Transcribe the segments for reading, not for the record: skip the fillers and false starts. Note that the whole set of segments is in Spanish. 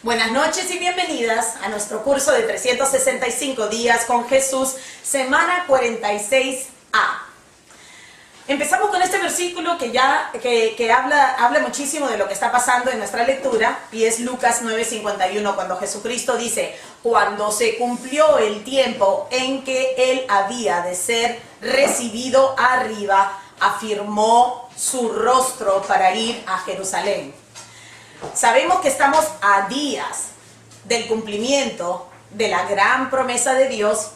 Buenas noches y bienvenidas a nuestro curso de 365 días con Jesús, semana 46A. Empezamos con este versículo que habla muchísimo de lo que está pasando en nuestra lectura, y es Lucas 9:51, cuando Jesucristo dice: cuando se cumplió el tiempo en que Él había de ser recibido arriba, afirmó su rostro para ir a Jerusalén. Sabemos que estamos a días del cumplimiento de la gran promesa de Dios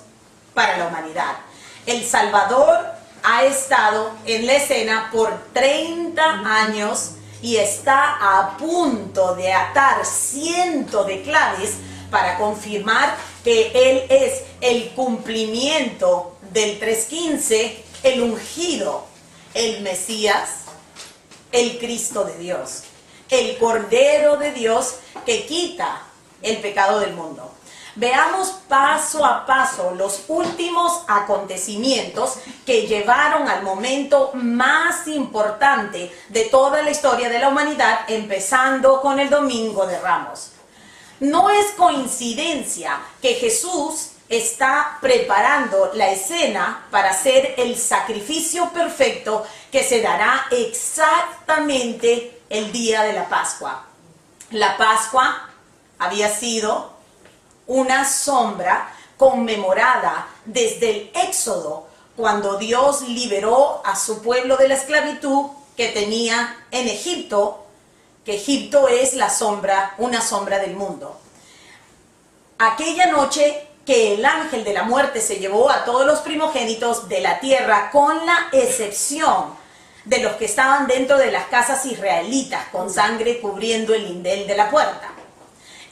para la humanidad. El Salvador ha estado en la escena por 30 años y está a punto de atar cientos de claves para confirmar que Él es el cumplimiento del 3:15, el ungido, el Mesías, el Cristo de Dios, el Cordero de Dios que quita el pecado del mundo. Veamos paso a paso los últimos acontecimientos que llevaron al momento más importante de toda la historia de la humanidad, empezando con el Domingo de Ramos. No es coincidencia que Jesús está preparando la escena para hacer el sacrificio perfecto que se dará exactamente el día de la Pascua. La Pascua había sido una sombra conmemorada desde el Éxodo, cuando Dios liberó a su pueblo de la esclavitud que tenía en Egipto, que Egipto es la sombra, una sombra del mundo. Aquella noche que el ángel de la muerte se llevó a todos los primogénitos de la tierra, con la excepción de los que estaban dentro de las casas israelitas, con sangre cubriendo el lindel de la puerta.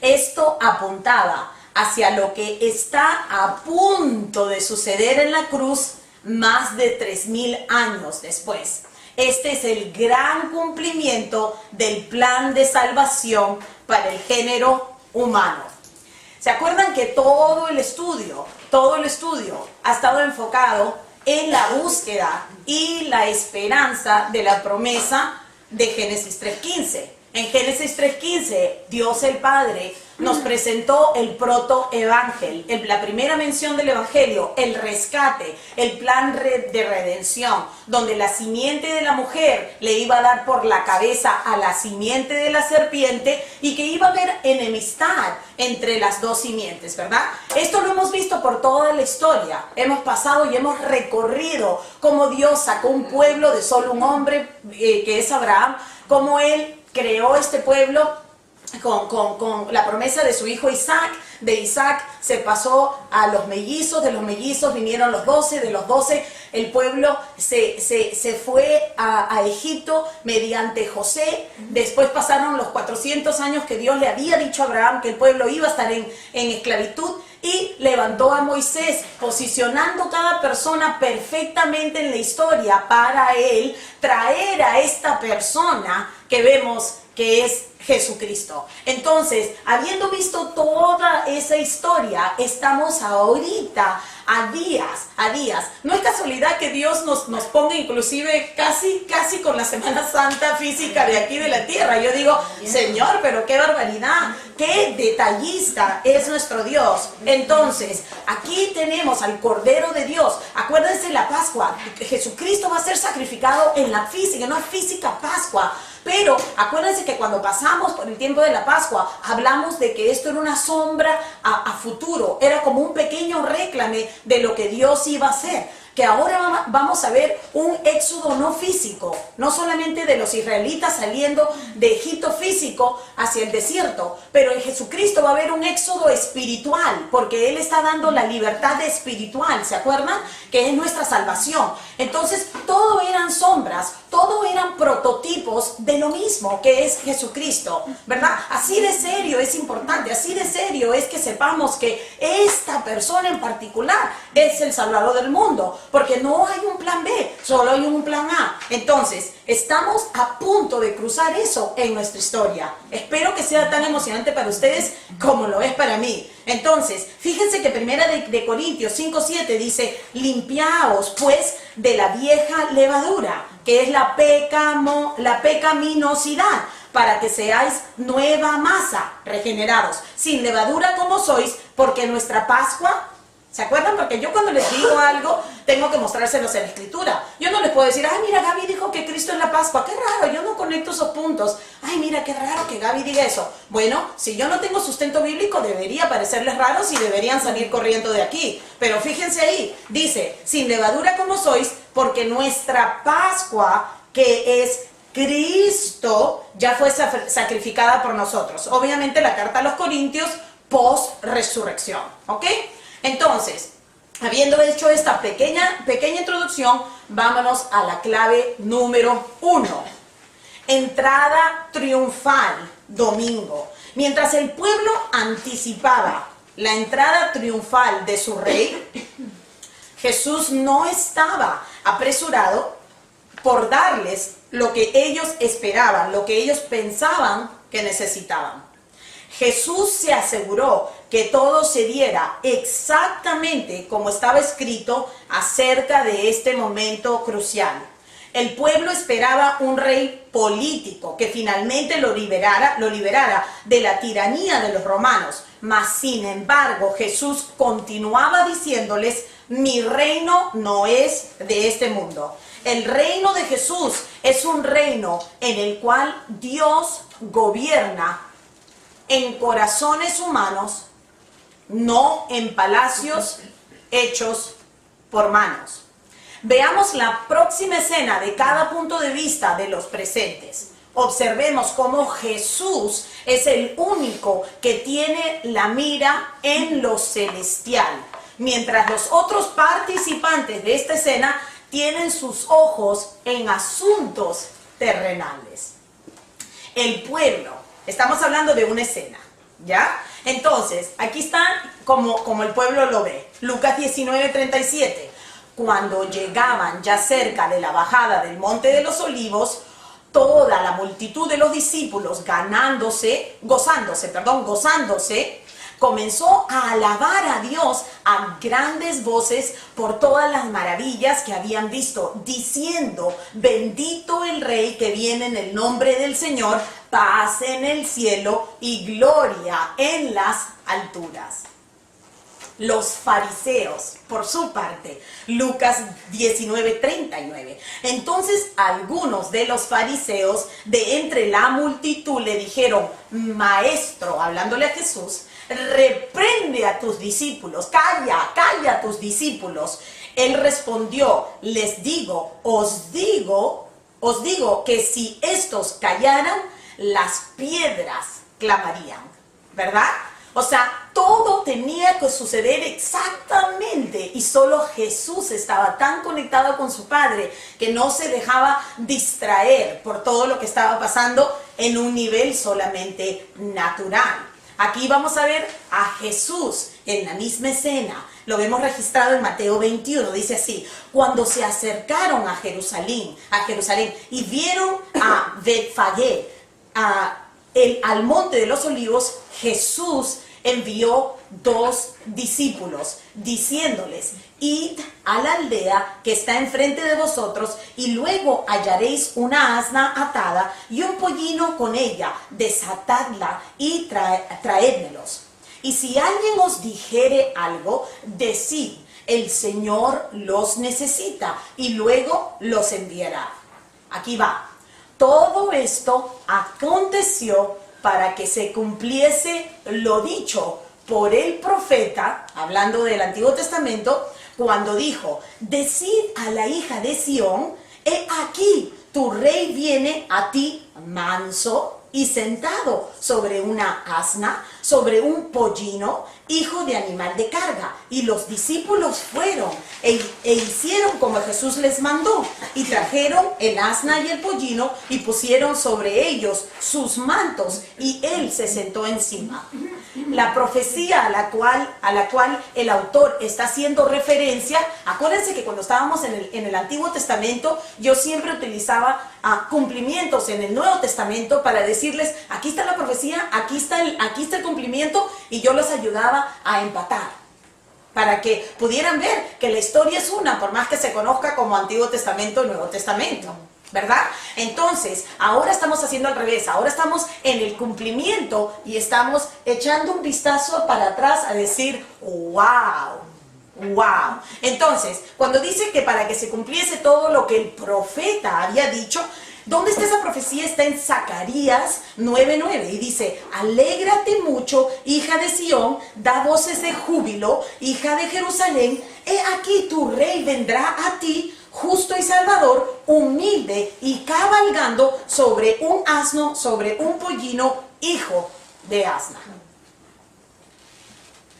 Esto apuntaba hacia lo que está a punto de suceder en la cruz más de 3000 años después. Este es el gran cumplimiento del plan de salvación para el género humano. ¿Se acuerdan que todo el estudio ha estado enfocado en la búsqueda y la esperanza de la promesa de Génesis 3:15? En Génesis 3:15, Dios el Padre nos presentó el protoevangelio, la primera mención del evangelio, el rescate, el plan de redención, donde la simiente de la mujer le iba a dar por la cabeza a la simiente de la serpiente, y que iba a haber enemistad entre las dos simientes, ¿verdad? Esto lo hemos visto por toda la historia. Hemos pasado y hemos recorrido cómo Dios sacó un pueblo de solo un hombre, que es Abraham, cómo Él creó este pueblo con la promesa de su hijo Isaac. De Isaac se pasó a los mellizos, de los mellizos vinieron los 12, de los 12 el pueblo se fue a Egipto mediante José. Después pasaron los 400 años que Dios le había dicho a Abraham que el pueblo iba a estar en esclavitud, y levantó a Moisés, posicionando cada persona perfectamente en la historia para él traer a esta persona que vemos que es Jesucristo. Entonces, habiendo visto toda esa historia, estamos ahorita a días. No es casualidad que Dios nos ponga inclusive casi con la Semana Santa física de aquí de la tierra. Yo digo, Señor, pero qué barbaridad, qué detallista es nuestro Dios. Entonces, aquí tenemos al Cordero de Dios. Acuérdense la Pascua, Jesucristo va a ser sacrificado en la física, no física Pascua. Pero acuérdense que cuando pasamos por el tiempo de la Pascua, hablamos de que esto era una sombra a futuro, era como un pequeño réclame de lo que Dios iba a hacer. Que ahora vamos a ver un éxodo no físico, no solamente de los israelitas saliendo de Egipto físico hacia el desierto, pero en Jesucristo va a haber un éxodo espiritual, porque Él está dando la libertad espiritual, ¿se acuerdan? Que es nuestra salvación. Entonces, todo eran sombras, todo eran prototipos de lo mismo que es Jesucristo, ¿verdad? Así de serio es importante, así de serio es que sepamos que esta persona en particular es el Salvador del mundo. Porque no hay un plan B, solo hay un plan A. Entonces, estamos a punto de cruzar eso en nuestra historia. Espero que sea tan emocionante para ustedes como lo es para mí. Entonces, fíjense que primera de Corintios 5:7 dice: limpiaos pues de la vieja levadura, que es la pecaminosidad, para que seáis nueva masa, regenerados, sin levadura como sois, porque nuestra Pascua... ¿Se acuerdan? Porque yo cuando les digo algo, tengo que mostrárselos en la Escritura. Yo no les puedo decir, ay, mira, Gaby dijo que Cristo es la Pascua. Qué raro, yo no conecto esos puntos. Ay, mira, qué raro que Gaby diga eso. Bueno, si yo no tengo sustento bíblico, debería parecerles raros y deberían salir corriendo de aquí. Pero fíjense ahí, dice, sin levadura como sois, porque nuestra Pascua, que es Cristo, ya fue sacrificada por nosotros. Obviamente la carta a los Corintios, post-resurrección, ¿ok? Entonces, habiendo hecho esta pequeña introducción, vámonos a la clave número 1. Entrada triunfal, domingo. Mientras el pueblo anticipaba la entrada triunfal de su rey, Jesús no estaba apresurado por darles lo que ellos esperaban, lo que ellos pensaban que necesitaban. Jesús se aseguró que todo se diera exactamente como estaba escrito acerca de este momento crucial. El pueblo esperaba un rey político que finalmente lo liberara de la tiranía de los romanos. Mas, sin embargo, Jesús continuaba diciéndoles, mi reino no es de este mundo. El reino de Jesús es un reino en el cual Dios gobierna en corazones humanos, no en palacios hechos por manos. Veamos la próxima escena de cada punto de vista de los presentes. Observemos cómo Jesús es el único que tiene la mira en lo celestial, mientras los otros participantes de esta escena tienen sus ojos en asuntos terrenales. El pueblo. Estamos hablando de una escena, ¿ya? Entonces, aquí está como el pueblo lo ve. Lucas 19:37. Cuando llegaban ya cerca de la bajada del Monte de los Olivos, toda la multitud de los discípulos gozándose, comenzó a alabar a Dios a grandes voces por todas las maravillas que habían visto, diciendo, bendito el Rey que viene en el nombre del Señor, paz en el cielo y gloria en las alturas. Los fariseos, por su parte, Lucas 19:39. Entonces algunos de los fariseos de entre la multitud le dijeron, maestro, hablándole a Jesús, reprende a tus discípulos, calla a tus discípulos. Él respondió, os digo que si estos callaran, las piedras clamarían, ¿verdad? O sea, todo tenía que suceder exactamente y solo Jesús estaba tan conectado con su Padre que no se dejaba distraer por todo lo que estaba pasando en un nivel solamente natural. Aquí vamos a ver a Jesús en la misma escena. Lo vemos registrado en Mateo 21, dice así, cuando se acercaron a Jerusalén y vieron a Betfagé, al Monte de los Olivos, Jesús envió 2 discípulos, diciéndoles, id a la aldea que está enfrente de vosotros, y luego hallaréis una asna atada y un pollino con ella, desatadla y traédmelos. Y si alguien os dijere algo, decid, el Señor los necesita, y luego los enviará. Aquí va. Todo esto aconteció para que se cumpliese lo dicho por el profeta, hablando del Antiguo Testamento, cuando dijo, decid a la hija de Sión, he aquí, tu rey viene a ti manso y sentado sobre una asna, sobre un pollino, hijo de animal de carga. Y los discípulos fueron e hicieron como Jesús les mandó, y trajeron el asna y el pollino y pusieron sobre ellos sus mantos, y él se sentó encima. La profecía a la cual el autor está haciendo referencia, acuérdense que cuando estábamos en el Antiguo Testamento, yo siempre utilizaba cumplimientos en el Nuevo Testamento para decirles, aquí está la profecía, aquí está el cumplimiento, y yo los ayudaba a empatar. para que pudieran ver que la historia es una, por más que se conozca como Antiguo Testamento y Nuevo Testamento, ¿verdad? Entonces, ahora estamos haciendo al revés, ahora estamos en el cumplimiento y estamos echando un vistazo para atrás a decir, wow. Wow. Entonces, cuando dice que para que se cumpliese todo lo que el profeta había dicho, ¿dónde está esa profecía? Está en Zacarías 9:9 y dice, alégrate mucho, hija de Sión, da voces de júbilo, hija de Jerusalén, he aquí tu rey vendrá a ti, justo y salvador, humilde y cabalgando sobre un asno, sobre un pollino, hijo de asna.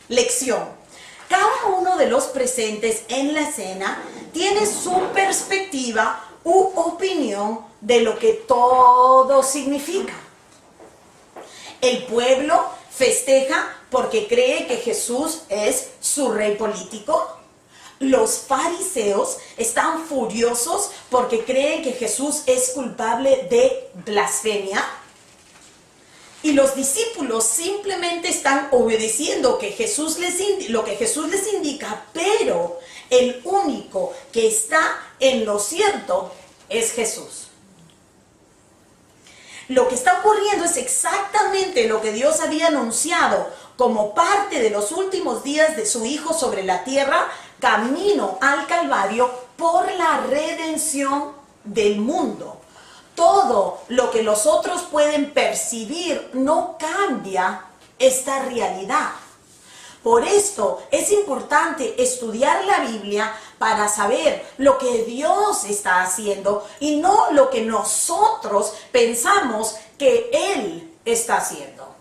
Lección. Cada uno de los presentes en la escena tiene su perspectiva u opinión de lo que todo significa. El pueblo festeja porque cree que Jesús es su rey político. Los fariseos están furiosos porque creen que Jesús es culpable de blasfemia. Y los discípulos simplemente están obedeciendo lo que Jesús les indica, pero el único que está en lo cierto es Jesús. Lo que está ocurriendo es exactamente lo que Dios había anunciado como parte de los últimos días de su Hijo sobre la tierra, camino al Calvario por la redención del mundo. Todo lo que los otros pueden percibir no cambia esta realidad. Por esto es importante estudiar la Biblia para saber lo que Dios está haciendo y no lo que nosotros pensamos que Él está haciendo.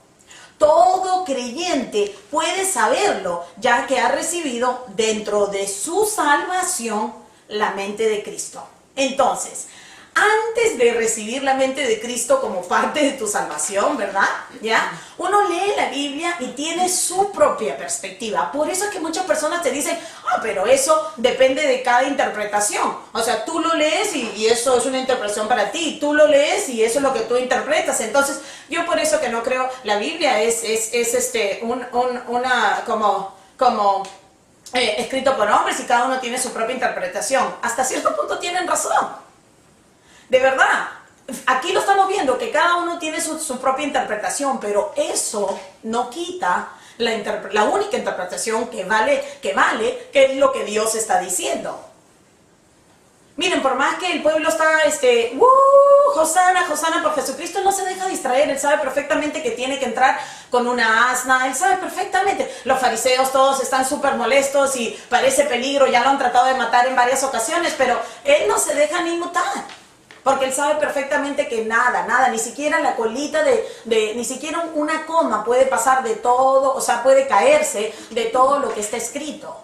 Todo creyente puede saberlo, ya que ha recibido dentro de su salvación la mente de Cristo. Entonces, antes de recibir la mente de Cristo como parte de tu salvación, ¿verdad? ¿Ya? Uno lee la Biblia y tiene su propia perspectiva. Por eso es que muchas personas te dicen, pero eso depende de cada interpretación. O sea, tú lo lees y eso es una interpretación para ti. Tú lo lees y eso es lo que tú interpretas. Entonces, yo por eso que no creo, la Biblia es escrito por hombres y cada uno tiene su propia interpretación. Hasta cierto punto tienen razón. De verdad, aquí lo estamos viendo, que cada uno tiene su propia interpretación, pero eso no quita la única interpretación que vale, que es lo que Dios está diciendo. Miren, por más que el pueblo está, Hosana, Hosana por Jesucristo, no se deja distraer. Él sabe perfectamente que tiene que entrar con una asna. Él sabe perfectamente. Los fariseos todos están súper molestos y parece peligro. Ya lo han tratado de matar en varias ocasiones, pero él no se deja ni mutar. Porque él sabe perfectamente que nada, ni siquiera la colita ni siquiera una coma puede pasar de todo, o sea, puede caerse de todo lo que está escrito.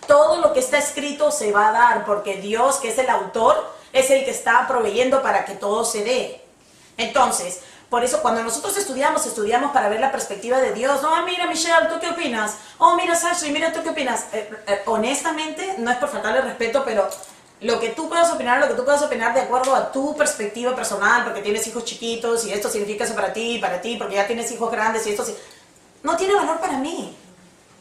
Todo lo que está escrito se va a dar, porque Dios, que es el autor, es el que está proveyendo para que todo se dé. Entonces, por eso cuando nosotros estudiamos para ver la perspectiva de Dios. No, mira Michelle, ¿tú qué opinas? Oh, mira Sashi, mira, ¿tú qué opinas? Honestamente, no es por faltarle respeto, pero lo que tú puedas opinar de acuerdo a tu perspectiva personal, porque tienes hijos chiquitos y esto significa eso para ti, porque ya tienes hijos grandes y esto no tiene valor para mí.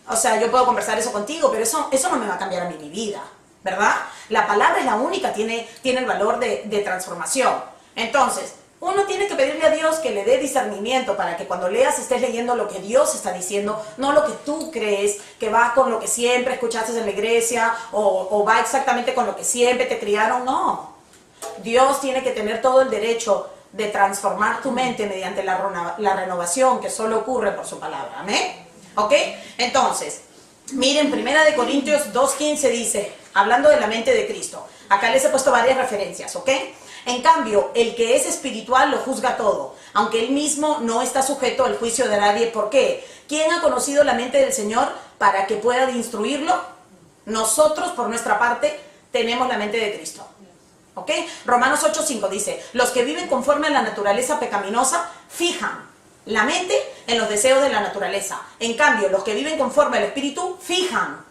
O sea, yo puedo conversar eso contigo, pero eso no me va a cambiar a mí mi vida, ¿verdad? La palabra es la única, tiene el valor de transformación. Entonces, uno tiene que pedirle a Dios que le dé discernimiento para que cuando leas estés leyendo lo que Dios está diciendo, no lo que tú crees, que va con lo que siempre escuchaste en la iglesia o va exactamente con lo que siempre te criaron. No. Dios tiene que tener todo el derecho de transformar tu mente mediante la renovación que solo ocurre por su palabra. ¿Amén? ¿Ok? Entonces, miren, 1 Corintios 2:15 dice, hablando de la mente de Cristo. Acá les he puesto varias referencias, ¿ok? En cambio, el que es espiritual lo juzga todo, aunque él mismo no está sujeto al juicio de nadie. ¿Por qué? ¿Quién ha conocido la mente del Señor para que pueda instruirlo? Nosotros, por nuestra parte, tenemos la mente de Cristo. ¿Ok? Romanos 8:5 dice, los que viven conforme a la naturaleza pecaminosa fijan la mente en los deseos de la naturaleza. En cambio, los que viven conforme al Espíritu fijan,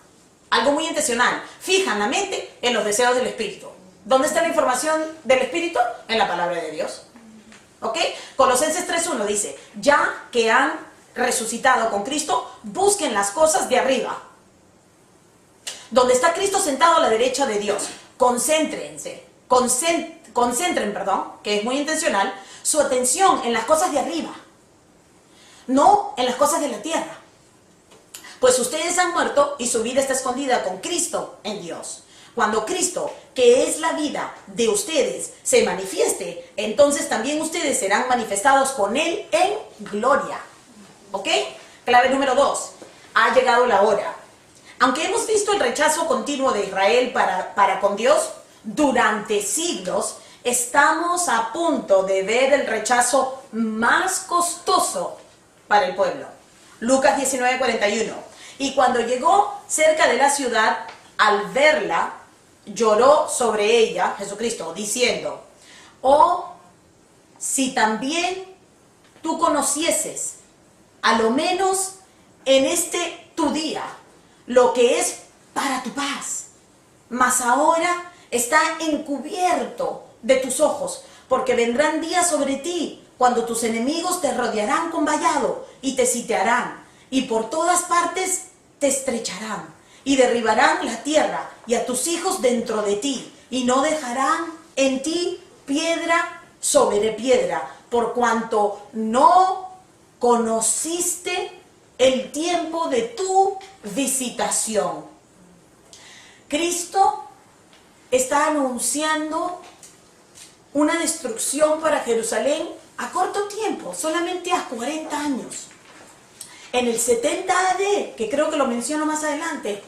algo muy intencional, fijan la mente en los deseos del Espíritu. ¿Dónde está la información del Espíritu? En la palabra de Dios. ¿Ok? Colosenses 3:1 dice, ya que han resucitado con Cristo, busquen las cosas de arriba. donde está Cristo sentado a la derecha de Dios. Concentren, que es muy intencional, su atención en las cosas de arriba, no en las cosas de la tierra. Pues ustedes han muerto y su vida está escondida con Cristo en Dios. Cuando Cristo, que es la vida de ustedes, se manifieste, entonces también ustedes serán manifestados con Él en gloria. ¿Ok? Clave número 2. Ha llegado la hora. Aunque hemos visto el rechazo continuo de Israel para con Dios durante siglos, estamos a punto de ver el rechazo más costoso para el pueblo. Lucas 19:41. Y cuando llegó cerca de la ciudad, al verla, lloró sobre ella, Jesucristo, diciendo: oh, si también tú conocieses, a lo menos en este tu día, lo que es para tu paz, mas ahora está encubierto de tus ojos, porque vendrán días sobre ti, cuando tus enemigos te rodearán con vallado y te sitiarán, y por todas partes te estrecharán, y derribarán la tierra y a tus hijos dentro de ti, y no dejarán en ti piedra sobre piedra, por cuanto no conociste el tiempo de tu visitación. Cristo está anunciando una destrucción para Jerusalén a corto tiempo, solamente a 40 años. En el 70 AD, que creo que lo menciono más adelante,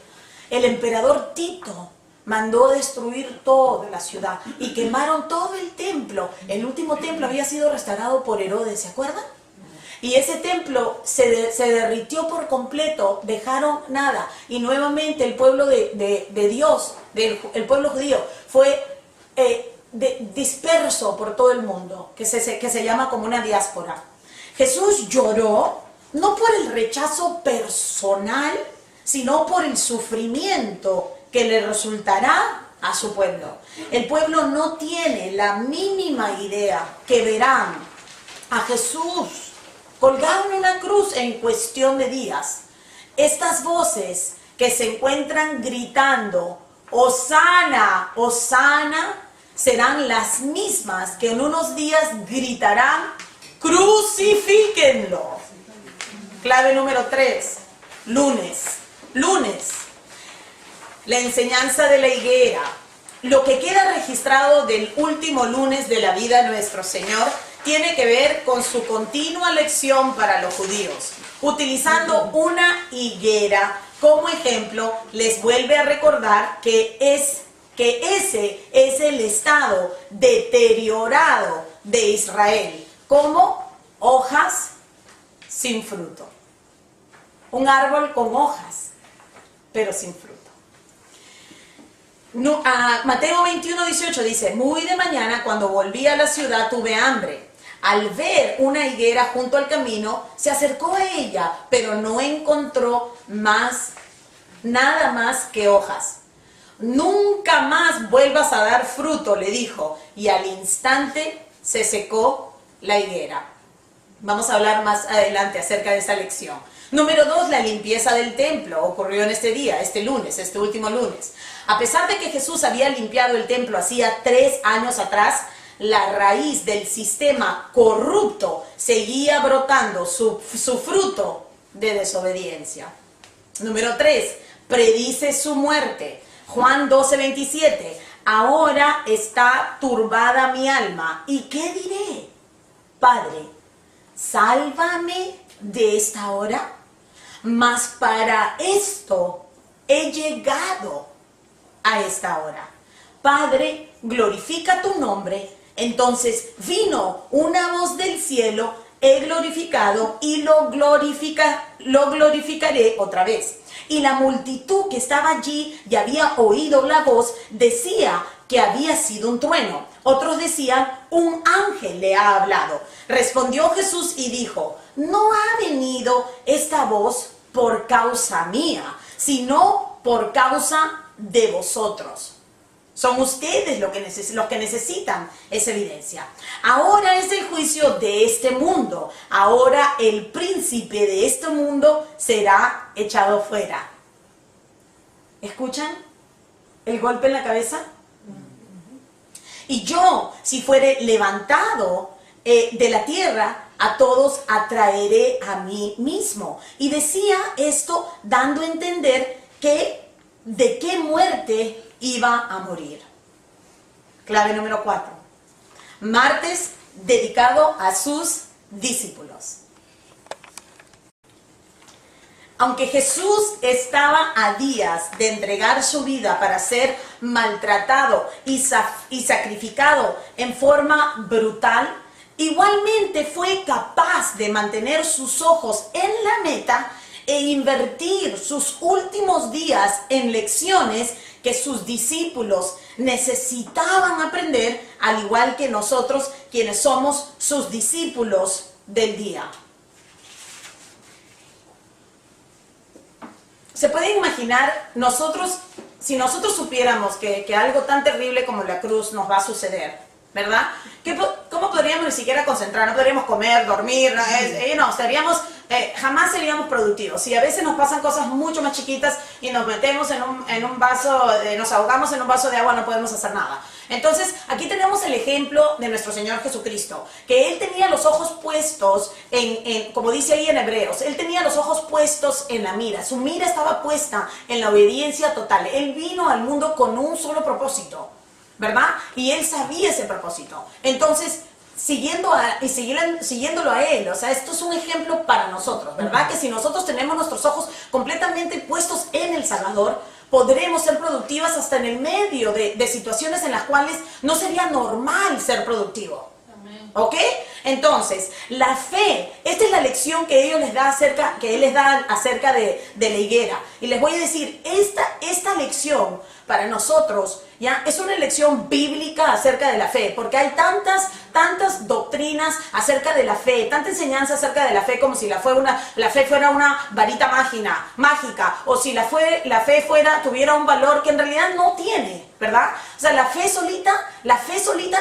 el emperador Tito mandó destruir toda la ciudad y quemaron todo el templo. El último templo había sido restaurado por Herodes, ¿se acuerdan? Y ese templo se derritió por completo, dejaron nada. Y nuevamente el pueblo de Dios, el pueblo judío, fue disperso por todo el mundo, que se llama como una diáspora. Jesús lloró, no por el rechazo personal, sino por el sufrimiento que le resultará a su pueblo. El pueblo no tiene la mínima idea que verán a Jesús colgado en una cruz en cuestión de días. Estas voces que se encuentran gritando, Hosana, Hosana, serán las mismas que en unos días gritarán, crucifíquenlo. Clave número 3, lunes. La enseñanza de la higuera. Lo que queda registrado del último lunes de la vida de nuestro Señor tiene que ver con su continua lección para los judíos. Utilizando una higuera como ejemplo, les vuelve a recordar que ese es el estado deteriorado de Israel, como hojas sin fruto. Un árbol con hojas, pero sin fruto. Mateo 21:18 dice: muy de mañana, cuando volví a la ciudad, tuve hambre. Al ver una higuera junto al camino, se acercó a ella, pero no encontró nada más que hojas. Nunca más vuelvas a dar fruto, le dijo, y al instante se secó la higuera. Vamos a hablar más adelante acerca de esa lección. Número 2, la limpieza del templo. Ocurrió en este día, este último lunes. A pesar de que Jesús había limpiado el templo hacía 3 años atrás, la raíz del sistema corrupto seguía brotando su fruto de desobediencia. Número 3, predice su muerte. Juan 12:27, ahora está turbada mi alma. ¿Y qué diré? Padre, sálvame de esta hora. Mas para esto he llegado a esta hora. Padre, glorifica tu nombre. Entonces vino una voz del cielo: he glorificado y lo glorificaré otra vez. Y la multitud que estaba allí y había oído la voz decía que había sido un trueno. Otros decían: un ángel le ha hablado. Respondió Jesús y dijo: no ha venido esta voz por causa mía, sino por causa de vosotros. Son ustedes los que necesitan esa evidencia. Ahora es el juicio de este mundo. Ahora el príncipe de este mundo será echado fuera. ¿Escuchan el golpe en la cabeza? Y yo, si fuere levantado de la tierra, a todos atraeré a mí mismo. Y decía esto dando a entender que de qué muerte iba a morir. Clave número 4. Martes dedicado a sus discípulos. Aunque Jesús estaba a días de entregar su vida para ser maltratado y sacrificado en forma brutal, igualmente fue capaz de mantener sus ojos en la meta e invertir sus últimos días en lecciones que sus discípulos necesitaban aprender, al igual que nosotros, quienes somos sus discípulos del día. ¿Se puede imaginar si nosotros supiéramos que algo tan terrible como la cruz nos va a suceder, ¿verdad? ¿Cómo podríamos ni siquiera concentrar? No podríamos comer, dormir, jamás seríamos productivos. Y a veces nos pasan cosas mucho más chiquitas y nos metemos en un vaso, nos ahogamos en un vaso de agua, no podemos hacer nada. Entonces, aquí tenemos el ejemplo de nuestro Señor Jesucristo, que Él tenía los ojos puestos como dice ahí en Hebreos, Él tenía los ojos puestos en la mira, su mira estaba puesta en la obediencia total. Él vino al mundo con un solo propósito, ¿verdad? Y Él sabía ese propósito. Entonces, siguiéndolo a Él, o sea, esto es un ejemplo para nosotros, ¿verdad? Que si nosotros tenemos nuestros ojos completamente puestos en el Salvador, podremos ser productivas hasta en el medio de situaciones en las cuales no sería normal ser productivo. ¿Ok? Entonces, la fe, esta es la lección que Él les da acerca de la higuera. Y les voy a decir, esta lección para nosotros ya es una lección bíblica acerca de la fe, porque hay tantas doctrinas acerca de la fe, tanta enseñanza acerca de la fe, como si la fe fuera una varita mágica, o si la fe tuviera un valor que en realidad no tiene, ¿verdad? O sea, la fe solita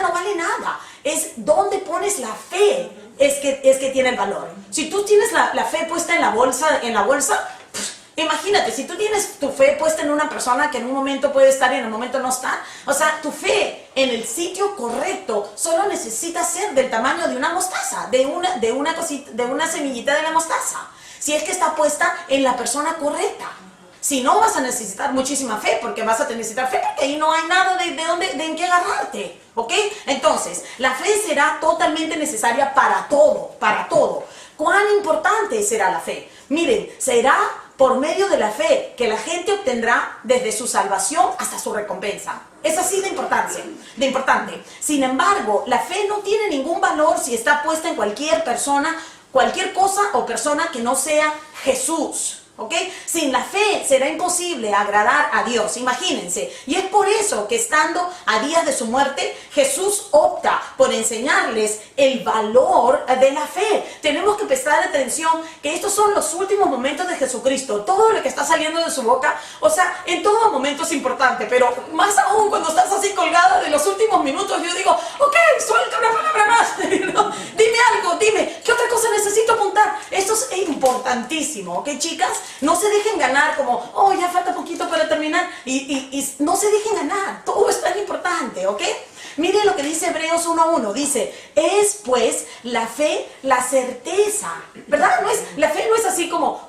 no vale nada. Es donde pones la fe es que tiene el valor. Si tú tienes la fe puesta en la bolsa, pues, imagínate, si tú tienes tu fe puesta en una persona que en un momento puede estar y en un momento no está, o sea, tu fe en el sitio correcto solo necesita ser del tamaño de una mostaza, de una semillita de la mostaza, si es que está puesta en la persona correcta. Si no, vas a necesitar muchísima fe, porque ahí no hay nada de en qué agarrarte, ¿ok? Entonces, la fe será totalmente necesaria para todo. ¿Cuán importante será la fe? Miren, será por medio de la fe que la gente obtendrá desde su salvación hasta su recompensa. Es así de importante. Sin embargo, la fe no tiene ningún valor si está puesta en cualquier cosa o persona que no sea Jesús. ¿Ok? Sin la fe será imposible agradar a Dios, imagínense. Y es por eso que estando a días de su muerte, Jesús opta por enseñarles el valor de la fe. Tenemos que prestar atención que estos son los últimos momentos de Jesucristo. Todo lo que está saliendo de su boca, o sea, en todo momento es importante, pero más aún cuando estás así colgada de los últimos minutos, yo digo, ok, suelta una palabra más. ¿No? Dime algo, dime, ¿qué otra cosa necesito apuntar? Esto es importantísimo, ¿ok, chicas? No se dejen ganar como, oh, ya falta poquito para terminar. Y no se dejen ganar. Todo es tan importante, ¿ok? Miren lo que dice Hebreos 1:1. Dice, es pues la fe la certeza. ¿Verdad? La fe no es así como,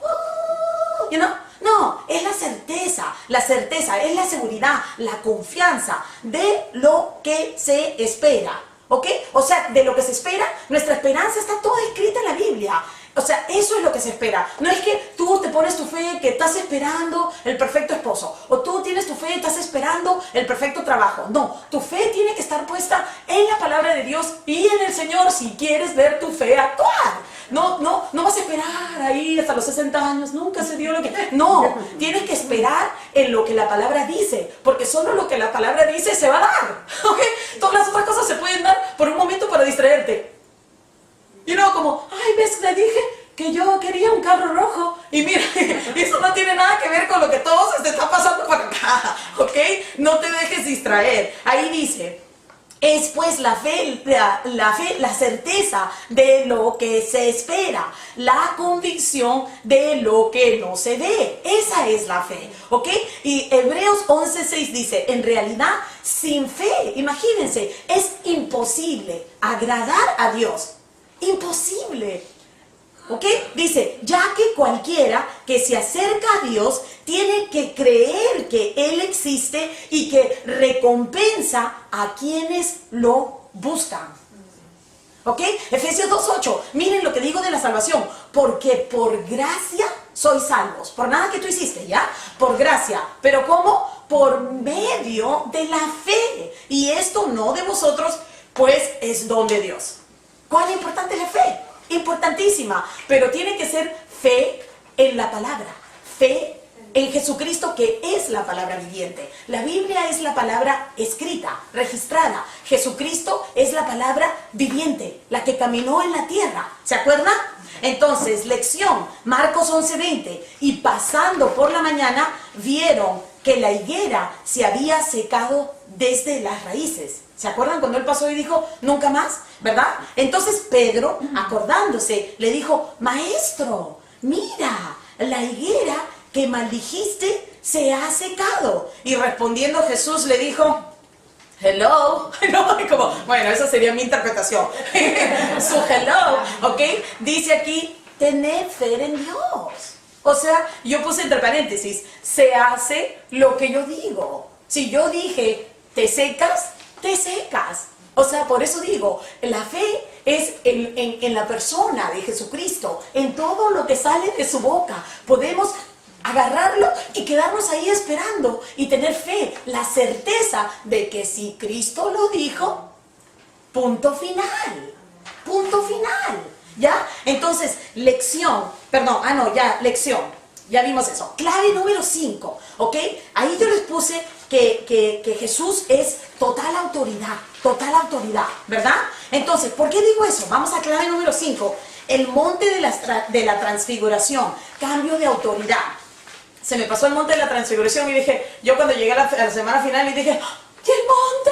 no, es la certeza. La certeza es la seguridad, la confianza de lo que se espera. ¿Ok? O sea, de lo que se espera, nuestra esperanza está toda escrita en la Biblia. O sea, eso es lo que se espera. No es que tú te pones tu fe que estás esperando el perfecto esposo, o tú tienes tu fe y estás esperando el perfecto trabajo. No, tu fe tiene que estar puesta en la palabra de Dios y en el Señor si quieres ver tu fe actuar. No vas a esperar ahí hasta los 60 años, nunca se dio lo que... No, tienes que esperar en lo que la palabra dice, porque solo lo que la palabra dice se va a dar. ¿Ok? Todas las otras cosas se pueden dar por un momento para distraerte. Como, ay, ¿ves? Le dije que yo quería un carro rojo. Y mira, eso no tiene nada que ver con lo que todos te está pasando por acá, ¿ok? No te dejes distraer. Ahí dice, Es pues la fe, la certeza de lo que se espera, la convicción de lo que no se ve. Esa es la fe, ¿ok? Y Hebreos 11:6 dice, en realidad, sin fe, imagínense, es imposible agradar a Dios. Imposible. ¿Ok? Dice, ya que cualquiera que se acerca a Dios tiene que creer que Él existe y que recompensa a quienes lo buscan. ¿Ok? Efesios 2:8. Miren lo que digo de la salvación. Porque por gracia sois salvos. Por nada que tú hiciste, ¿ya? Por gracia. ¿Pero cómo? Por medio de la fe. Y esto no de vosotros, pues es don de Dios. ¿Cuán importante es la fe? Importantísima, pero tiene que ser fe en la palabra, fe en Jesucristo, que es la palabra viviente. La Biblia es la palabra escrita, registrada. Jesucristo es la palabra viviente, la que caminó en la tierra. ¿Se acuerdan? Entonces, lección, Marcos 11:20. Y pasando por la mañana, vieron que la higuera se había secado desde las raíces. ¿Se acuerdan cuando él pasó y dijo, nunca más? ¿Verdad? Entonces Pedro, acordándose, le dijo, maestro, mira, la higuera que maldijiste se ha secado. Y respondiendo Jesús le dijo, hello, no, como, bueno, esa sería mi interpretación. Su hello, ¿ok? Dice aquí, tened fe en Dios. O sea, yo puse entre paréntesis, se hace lo que yo digo. Si yo dije, te secas, te secas. O sea, por eso digo, la fe es en la persona de Jesucristo, en todo lo que sale de su boca. Podemos agarrarlo y quedarnos ahí esperando y tener fe, la certeza de que si Cristo lo dijo, punto final, punto final. ¿Ya? Entonces, lección, ya vimos eso. Clave número 5, ¿ok? Ahí yo les puse que Jesús es total autoridad, ¿verdad? Entonces, ¿por qué digo eso? Vamos a clave número 5, el monte de la transfiguración, cambio de autoridad. Se me pasó el monte de la transfiguración y dije, yo cuando llegué a la semana final y dije, ¡y el monte!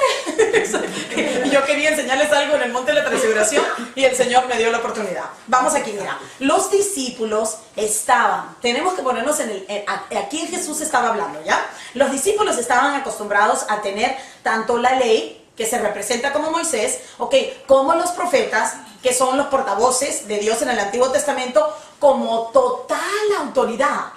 Y yo quería enseñarles algo en el monte de la transfiguración y el Señor me dio la oportunidad. Vamos aquí, mira. Los discípulos estaban, tenemos que ponernos aquí Jesús estaba hablando, ¿ya? Los discípulos estaban acostumbrados a tener tanto la ley, que se representa como Moisés, ¿ok? Como los profetas, que son los portavoces de Dios en el Antiguo Testamento, como total autoridad,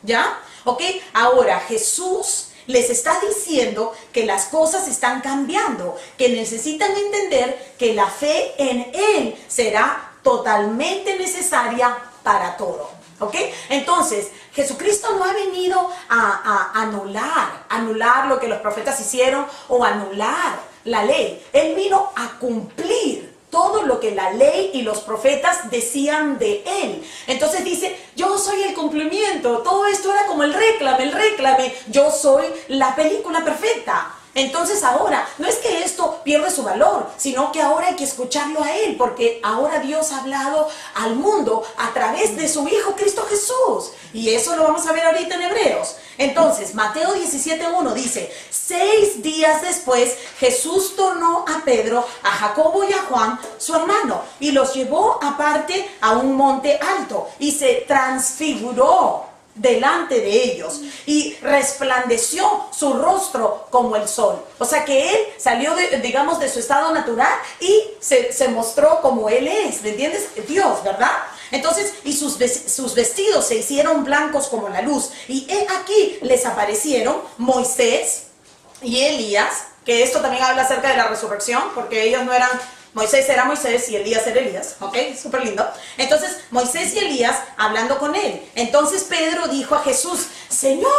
¿ya? ¿Ok? Ahora Jesús les está diciendo que las cosas están cambiando, que necesitan entender que la fe en Él será totalmente necesaria para todo, ¿ok? Entonces, Jesucristo no ha venido a anular lo que los profetas hicieron o anular la ley. Él vino a cumplir todo lo que la ley y los profetas decían de Él. Entonces dice, yo soy el cumplimiento. Todo esto era como el réclame. Yo soy la película perfecta. Entonces ahora, no es que esto pierde su valor, sino que ahora hay que escucharlo a Él, porque ahora Dios ha hablado al mundo a través de su Hijo Cristo Jesús. Y eso lo vamos a ver ahorita en Hebreos. Entonces, Mateo 17:1 dice, 6 días después, Jesús tornó a Pedro, a Jacobo y a Juan, su hermano, y los llevó aparte a un monte alto, y se transfiguró delante de ellos y resplandeció su rostro como el sol. O sea que él salió de su estado natural y se mostró como él es, ¿me entiendes? Dios, ¿verdad? Entonces, y sus vestidos se hicieron blancos como la luz, y aquí les aparecieron Moisés y Elías, que esto también habla acerca de la resurrección, porque ellos no eran, Moisés era Moisés y Elías era Elías, ¿ok? Súper lindo. Entonces, Moisés y Elías hablando con él. Entonces Pedro dijo a Jesús, Señor,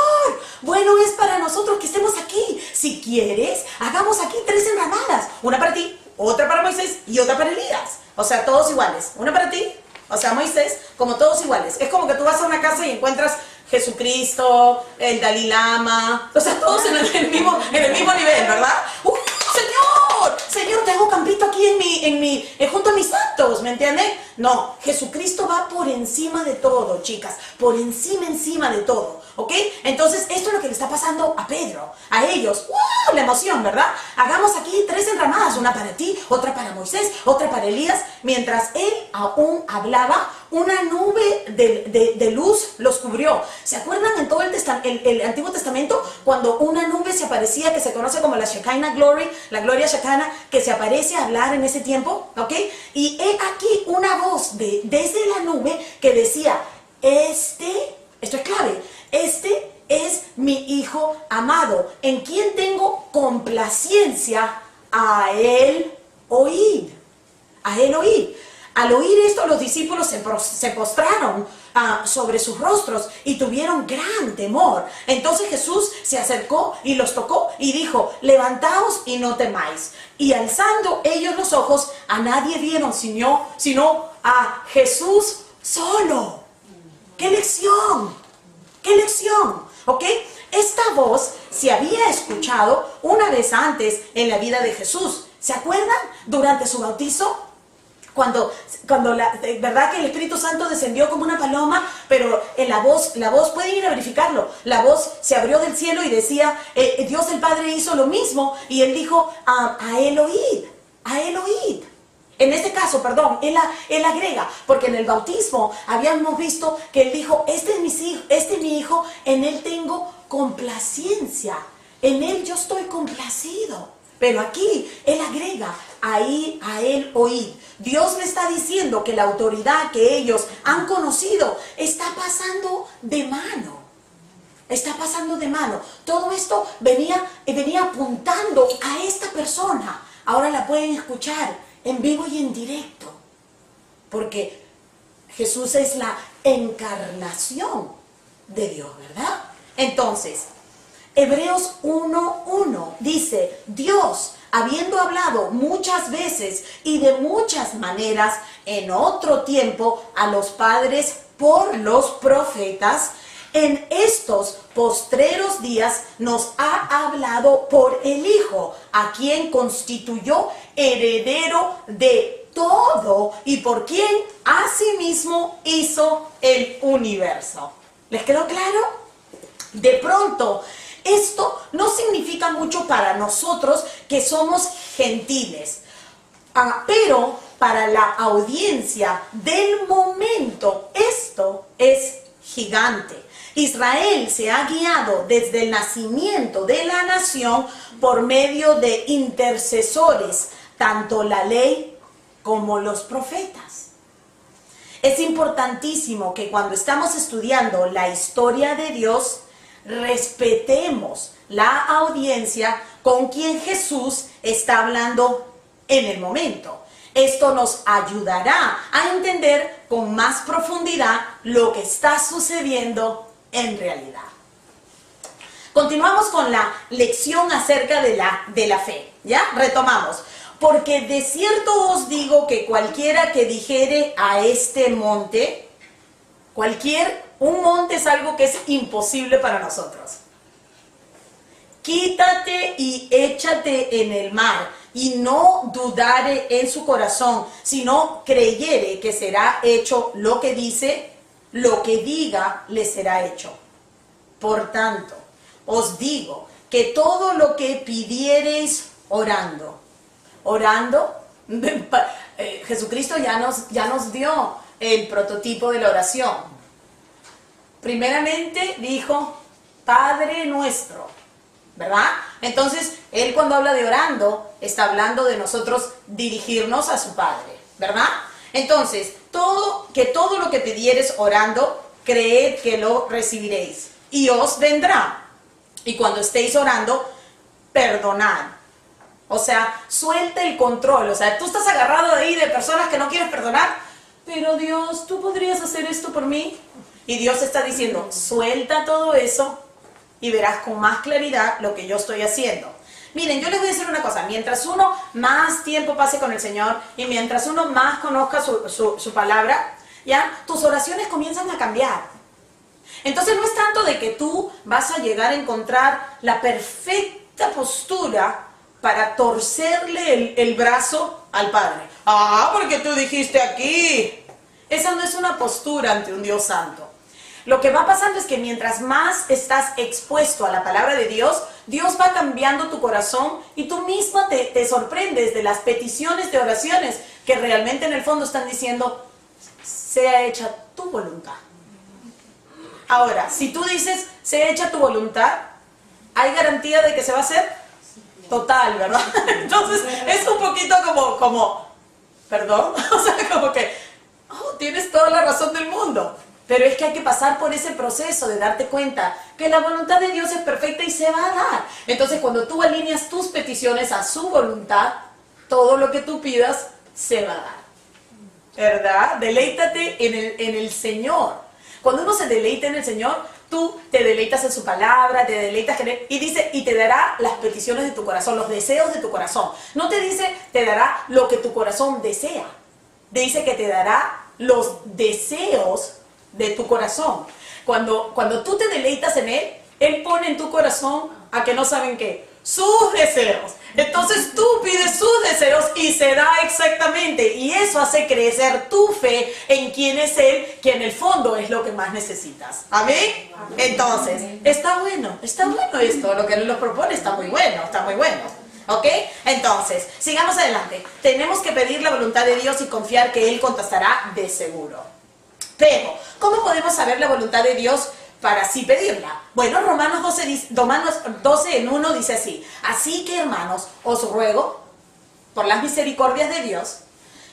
bueno es para nosotros que estemos aquí. Si quieres, hagamos aquí 3 enramadas. Una para ti, otra para Moisés y otra para Elías. O sea, todos iguales. Una para ti, o sea, Moisés, como todos iguales. Es como que tú vas a una casa y encuentras Jesucristo, el Dalai Lama, o sea, todos en el mismo nivel, ¿verdad? Señor, tengo campito aquí junto a mis santos, ¿me entienden? No, Jesucristo va por encima de todo, chicas, por encima de todo. ¿ok? Entonces, esto es lo que le está pasando a Pedro, a ellos. ¡Wow! La emoción, ¿verdad? Hagamos aquí 3 enramadas, una para ti, otra para Moisés, otra para Elías. Mientras él aún hablaba, una nube de luz los cubrió. ¿Se acuerdan en todo el Antiguo Testamento cuando una nube se aparecía, que se conoce como la Shekinah Glory, la gloria Shekinah, que se aparece a hablar en ese tiempo? ¿Ok? Y he aquí una voz desde la nube que decía, esto es clave, este es mi Hijo amado, en quien tengo complacencia, a él oíd. A él oíd. Al oír esto, los discípulos se postraron sobre sus rostros y tuvieron gran temor. Entonces Jesús se acercó y los tocó y dijo, levantaos y no temáis. Y alzando ellos los ojos, a nadie vieron sino a Jesús solo. ¡Qué lección! ¡Qué lección! ¿Ok? Esta voz se había escuchado una vez antes en la vida de Jesús. ¿Se acuerdan? Durante su bautizo, cuando verdad que el Espíritu Santo descendió como una paloma, pero en la voz pueden ir a verificarlo, la voz se abrió del cielo y decía, Dios el Padre hizo lo mismo, y él dijo, a él oíd, a él oíd. En este caso, perdón, él agrega, porque en el bautismo habíamos visto que él dijo, este es mi hijo, en él tengo complacencia, en él yo estoy complacido. Pero aquí él agrega, ahí a él oíd. Dios le está diciendo que la autoridad que ellos han conocido está pasando de mano. Está pasando de mano. Todo esto venía apuntando a esta persona. Ahora la pueden escuchar en vivo y en directo. Porque Jesús es la encarnación de Dios, ¿verdad? Entonces, Hebreos 1:1 dice, Dios, habiendo hablado muchas veces y de muchas maneras en otro tiempo a los padres por los profetas, en estos postreros días nos ha hablado por el Hijo, a quien constituyó heredero de todo y por quien asimismo hizo el universo. ¿Les quedó claro? De pronto, esto no significa mucho para nosotros que somos gentiles, pero para la audiencia del momento esto es gigante. Israel se ha guiado desde el nacimiento de la nación por medio de intercesores, tanto la ley como los profetas. Es importantísimo que cuando estamos estudiando la historia de Dios, respetemos la audiencia con quien Jesús está hablando en el momento. Esto nos ayudará a entender con más profundidad lo que está sucediendo en realidad. Continuamos con la lección acerca de la fe. ¿Ya? Retomamos. Porque de cierto os digo que cualquiera que dijere a este monte, un monte es algo que es imposible para nosotros. Quítate y échate en el mar, y no dudare en su corazón, sino creyere que será hecho lo que dice, lo que diga le será hecho. Por tanto, os digo que todo lo que pidiereis orando, Jesucristo ya nos dio el prototipo de la oración. Primeramente dijo, Padre nuestro, ¿verdad? Entonces, él cuando habla de orando, está hablando de nosotros dirigirnos a su Padre, ¿verdad? Entonces, todo lo que pidieres orando, creed que lo recibiréis y os vendrá. Y cuando estéis orando, perdonad. O sea, suelta el control. O sea, tú estás agarrado ahí de personas que no quieres perdonar, pero Dios, ¿tú podrías hacer esto por mí? Y Dios está diciendo, suelta todo eso y verás con más claridad lo que yo estoy haciendo. Miren, yo les voy a decir una cosa, mientras uno más tiempo pase con el Señor y mientras uno más conozca su palabra, ya, tus oraciones comienzan a cambiar. Entonces no es tanto de que tú vas a llegar a encontrar la perfecta postura para torcerle el brazo al Padre. Ah, porque tú dijiste aquí. Esa no es una postura ante un Dios santo. lo que va pasando es que mientras más estás expuesto a la palabra de Dios, Dios va cambiando tu corazón y tú misma te sorprendes de las peticiones de oraciones que realmente en el fondo están diciendo, sea hecha tu voluntad. Ahora, si tú dices, sea hecha tu voluntad, ¿hay garantía de que se va a hacer? Total, ¿verdad? Entonces, es un poquito como perdón, o sea, como que, tienes toda la razón del mundo. Pero es que hay que pasar por ese proceso de darte cuenta que la voluntad de Dios es perfecta y se va a dar. Entonces, cuando tú alineas tus peticiones a su voluntad, todo lo que tú pidas se va a dar. ¿Verdad? Deleítate en el Señor. Cuando uno se deleita en el Señor, tú te deleitas en su palabra, te deleitas en él, y dice, y te dará las peticiones de tu corazón, los deseos de tu corazón. No te dice, te dará lo que tu corazón desea. Te dice que te dará los deseos de tu corazón. Cuando tú te deleitas en él, él pone en tu corazón a que no saben qué, sus deseos. Entonces tú pides sus deseos y se da exactamente. Y eso hace crecer tu fe en quién es Él, que en el fondo es lo que más necesitas. ¿Amén? Entonces, está bueno esto. Lo que Él nos propone está muy bueno, ¿Ok? Entonces, sigamos adelante. Tenemos que pedir la voluntad de Dios y confiar que Él contestará de seguro. Pero, ¿cómo podemos saber la voluntad de Dios para así pedirla? Bueno, Romanos 12 en 1 dice así: así que, hermanos, os ruego, por las misericordias de Dios,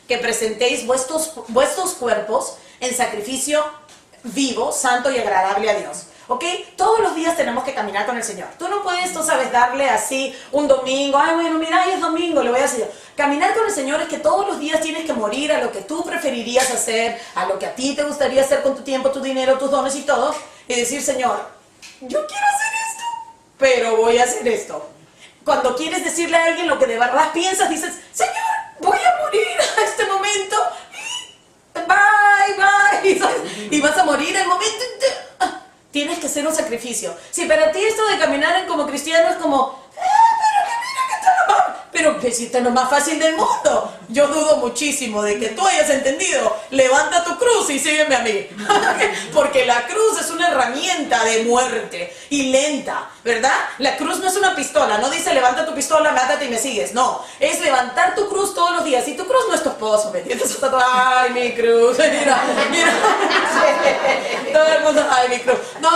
que presentéis vuestros cuerpos en sacrificio vivo, santo y agradable a Dios. ¿Ok? Todos los días tenemos que caminar con el Señor. Tú no puedes, tú sabes, darle así un domingo, ay, bueno, mira, hoy es domingo, le voy a hacer. Caminar con el Señor es que todos los días tienes que morir a lo que tú preferirías hacer, a lo que a ti te gustaría hacer con tu tiempo, tu dinero, tus dones y todo, y decir, Señor, yo quiero hacer esto, pero voy a hacer esto. Cuando quieres decirle a alguien lo que de verdad piensas, dices, Señor, voy a morir a este momento, bye, ¿sabes? Y vas a morir el momento. Tienes que hacer un sacrificio. Si para ti esto de caminar como cristiano es como, pero que si esto es lo más fácil del mundo. Yo dudo muchísimo de que tú hayas entendido. Levanta tu cruz y sígueme a mí. Porque la cruz es una herramienta de muerte y lenta, ¿verdad? La cruz no es una pistola. No dice levanta tu pistola, mátate y me sigues. No, es levantar tu cruz todos los días. Y tu cruz no es tu esposo, ¿me entiendes? Ay, mi cruz, mira. Todo el mundo, ay, mi cruz. No.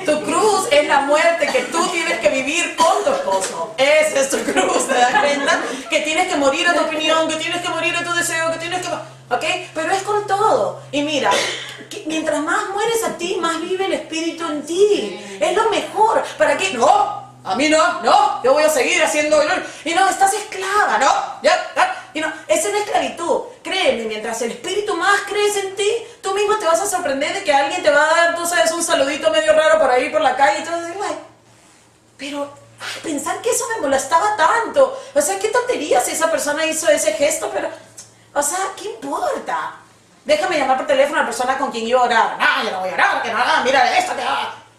Tu cruz es la muerte que tú tienes que vivir con tu esposo. Esa es tu cruz, ¿te das cuenta? Que tienes que morir a tu opinión, que tienes que morir a tu deseo, que tienes que... ¿Ok? Pero es con todo. Y mira, mientras más mueres a ti, más vive el Espíritu en ti. Es lo mejor. ¿Para qué? No, a mí no, yo voy a seguir haciendo... Y no, estás esclava, ¿no? Y no, es una esclavitud. Créeme, mientras el Espíritu más crece en ti, tú mismo te vas a sorprender de que alguien te va a dar, tú sabes, un saludito medio raro por ahí por la calle y tú vas a decir, ay, pero pensar que eso me molestaba tanto. O sea, qué tontería si esa persona hizo ese gesto, pero, o sea, ¿qué importa? Déjame llamar por teléfono a la persona con quien yo orar. No, yo no voy a orar, que no, mira esto, que no.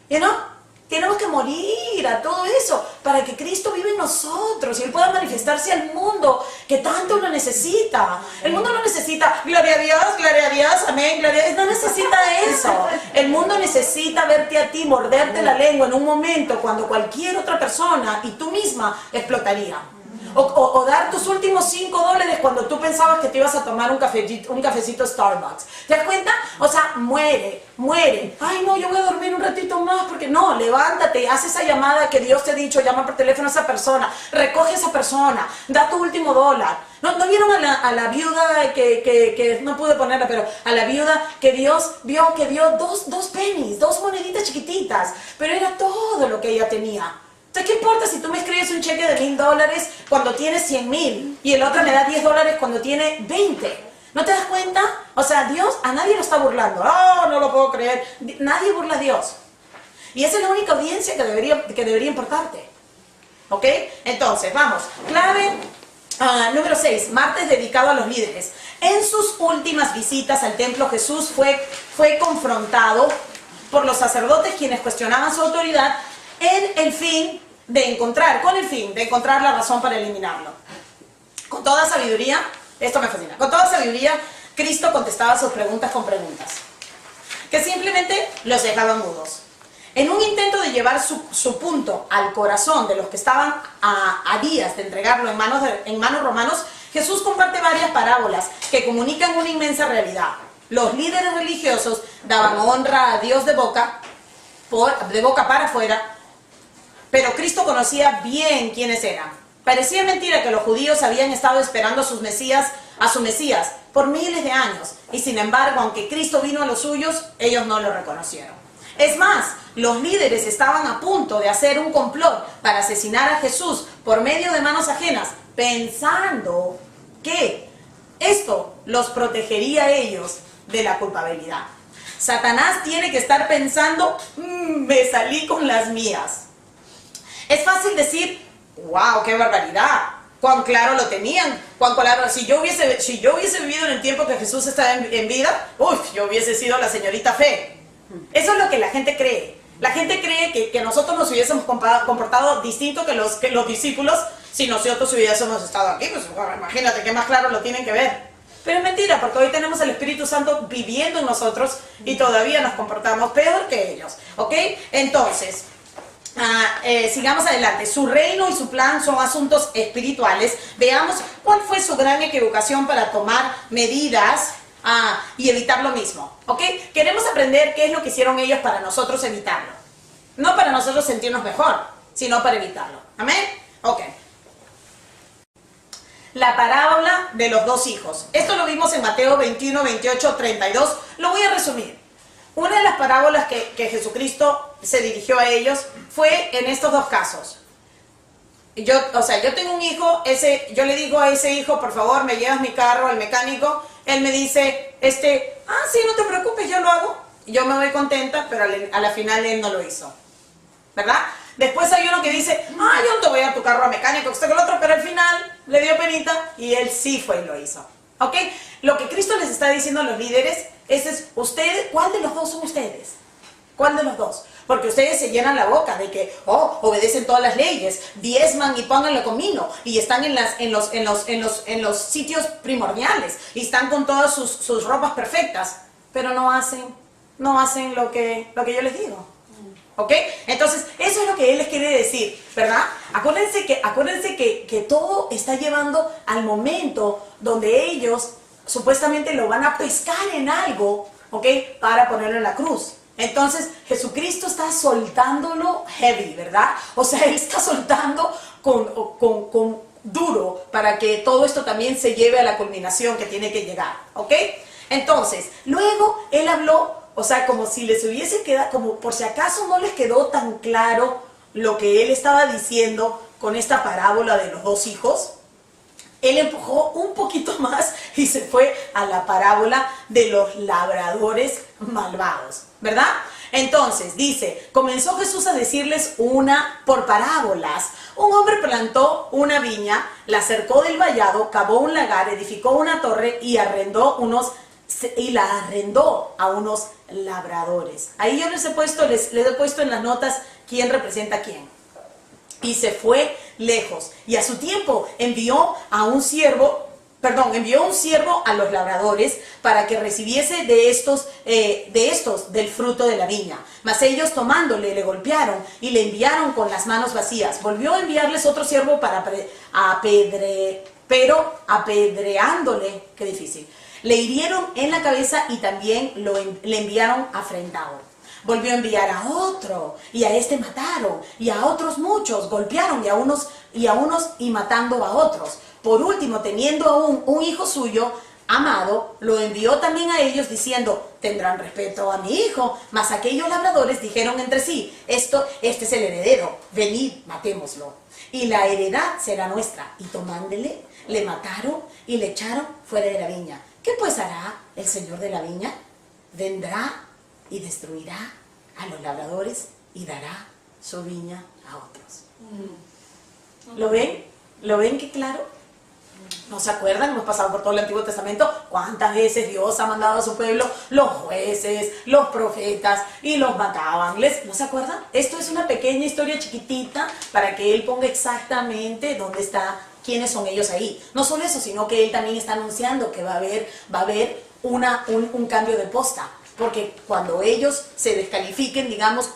¿Y no? Tenemos que morir a todo eso para que Cristo vive en nosotros y Él pueda manifestarse al mundo que tanto lo necesita. El mundo no necesita gloria a Dios, amén, gloria a Dios. No necesita eso. El mundo necesita verte a ti, morderte la lengua en un momento cuando cualquier otra persona y tú misma explotaría. O dar tus últimos $5 cuando tú pensabas que te ibas a tomar un cafecito Starbucks. ¿Te das cuenta? O sea, muere. Ay, no, yo voy a dormir un ratito más porque no, levántate, haz esa llamada que Dios te ha dicho, llama por teléfono a esa persona, recoge a esa persona, da tu último $1. ¿No vieron a la viuda que no pude ponerla, pero a la viuda que Dios vio que dio dos pennies, 2 moneditas chiquititas, pero era todo lo que ella tenía? ¿Qué importa si tú me escribes un cheque de $1,000 cuando tienes 100,000 y el otro me da $10 cuando tiene 20? ¿No te das cuenta? O sea, Dios a nadie lo está burlando. Oh, no lo puedo creer. Nadie burla a Dios. Y esa es la única audiencia que debería importarte. ¿Ok? Entonces, vamos. Clave número 6. Martes dedicado a los líderes. En sus últimas visitas al templo, Jesús fue confrontado por los sacerdotes quienes cuestionaban su autoridad con el fin de encontrar la razón para eliminarlo. Con toda sabiduría, esto me fascina, con toda sabiduría, Cristo contestaba sus preguntas con preguntas. que simplemente los dejaban mudos. En un intento de llevar su punto al corazón de los que estaban a días de entregarlo en manos romanos, Jesús comparte varias parábolas que comunican una inmensa realidad. Los líderes religiosos daban honra a Dios de boca para afuera, pero Cristo conocía bien quiénes eran. Parecía mentira que los judíos habían estado esperando a su Mesías por miles de años, y sin embargo, aunque Cristo vino a los suyos, ellos no lo reconocieron. Es más, los líderes estaban a punto de hacer un complot para asesinar a Jesús por medio de manos ajenas, pensando que esto los protegería a ellos de la culpabilidad. Satanás tiene que estar pensando, me salí con las mías. Es fácil decir, wow, qué barbaridad, cuán claro lo tenían, cuán claro, si yo hubiese vivido en el tiempo que Jesús estaba en vida, yo hubiese sido la señorita Fe. Eso es lo que la gente cree. La gente cree que nosotros nos hubiésemos comportado distinto que los discípulos si nosotros hubiésemos estado aquí. Pues bueno, imagínate qué más claro lo tienen que ver. Pero es mentira, porque hoy tenemos el Espíritu Santo viviendo en nosotros y todavía nos comportamos peor que ellos. ¿Ok? Entonces, sigamos adelante. Su reino y su plan son asuntos espirituales. Veamos cuál fue su gran equivocación para tomar medidas y evitar lo mismo. ¿Ok? Queremos aprender qué es lo que hicieron ellos para nosotros evitarlo. No para nosotros sentirnos mejor, sino para evitarlo. ¿Amén? Ok. La parábola de los dos hijos. Esto lo vimos en Mateo 21, 28, 32. Lo voy a resumir. Una de las parábolas que Jesucristo se dirigió a ellos fue en estos dos casos. Yo tengo un hijo, yo le digo a ese hijo, por favor, me llevas mi carro al mecánico. Él me dice, sí, no te preocupes, yo lo hago. Yo me voy contenta, pero a la final él no lo hizo. ¿Verdad? Después hay uno que dice, yo no te voy a dar tu carro a mecánico, esto que el otro, pero al final le dio penita y él sí fue y lo hizo. ¿Ok? Lo que Cristo les está diciendo a los líderes es ustedes, ¿cuál de los dos son ustedes? ¿Cuál de los dos? Porque ustedes se llenan la boca de que, obedecen todas las leyes, diezman y pónganlo comino, y están en los sitios primordiales, y están con todas sus ropas perfectas, pero no hacen lo que yo les digo. ¿Ok? Entonces, eso es lo que Él les quiere decir, ¿verdad? Acuérdense que todo está llevando al momento donde ellos supuestamente lo van a pescar en algo, ¿ok? Para ponerlo en la cruz. Entonces, Jesucristo está soltándolo heavy, ¿verdad? O sea, Él está soltando con duro para que todo esto también se lleve a la culminación que tiene que llegar, ¿ok? Entonces, luego Él habló, o sea, como si les hubiese quedado, como por si acaso no les quedó tan claro lo que Él estaba diciendo con esta parábola de los dos hijos. Él empujó un poquito más y se fue a la parábola de los labradores malvados, ¿verdad? Entonces, dice, comenzó Jesús a decirles por parábolas. Un hombre plantó una viña, la cercó del vallado, cavó un lagar, edificó una torre y la arrendó a unos labradores. Ahí yo les he puesto en las notas quién representa a quién. Y se fue lejos. Y a su tiempo envió un siervo a los labradores para que recibiese de estos del fruto de la viña. Mas ellos tomándole le golpearon y le enviaron con las manos vacías. Volvió a enviarles otro siervo pero apedreándole, qué difícil, le hirieron en la cabeza y también le enviaron afrentado. Volvió a enviar a otro, y a este mataron, y a otros muchos golpearon, y a unos y matando a otros. Por último, teniendo aún un hijo suyo amado, lo envió también a ellos diciendo, tendrán respeto a mi hijo. Mas aquellos labradores dijeron entre sí, este es el heredero, venid, matémoslo, y la heredad será nuestra. Y tomándole, le mataron y le echaron fuera de la viña. ¿Qué pues hará el señor de la viña? Vendrá y destruirá a los labradores y dará su viña a otros. ¿Lo ven? ¿Lo ven qué claro? ¿No se acuerdan? Hemos pasado por todo el Antiguo Testamento. ¿Cuántas veces Dios ha mandado a su pueblo los jueces, los profetas y los mataban? ¿No se acuerdan? Esto es una pequeña historia chiquitita para que Él ponga exactamente dónde está, quiénes son ellos ahí. No solo eso, sino que Él también está anunciando que va a haber un cambio de posta. porque cuando ellos se descalifiquen, digamos,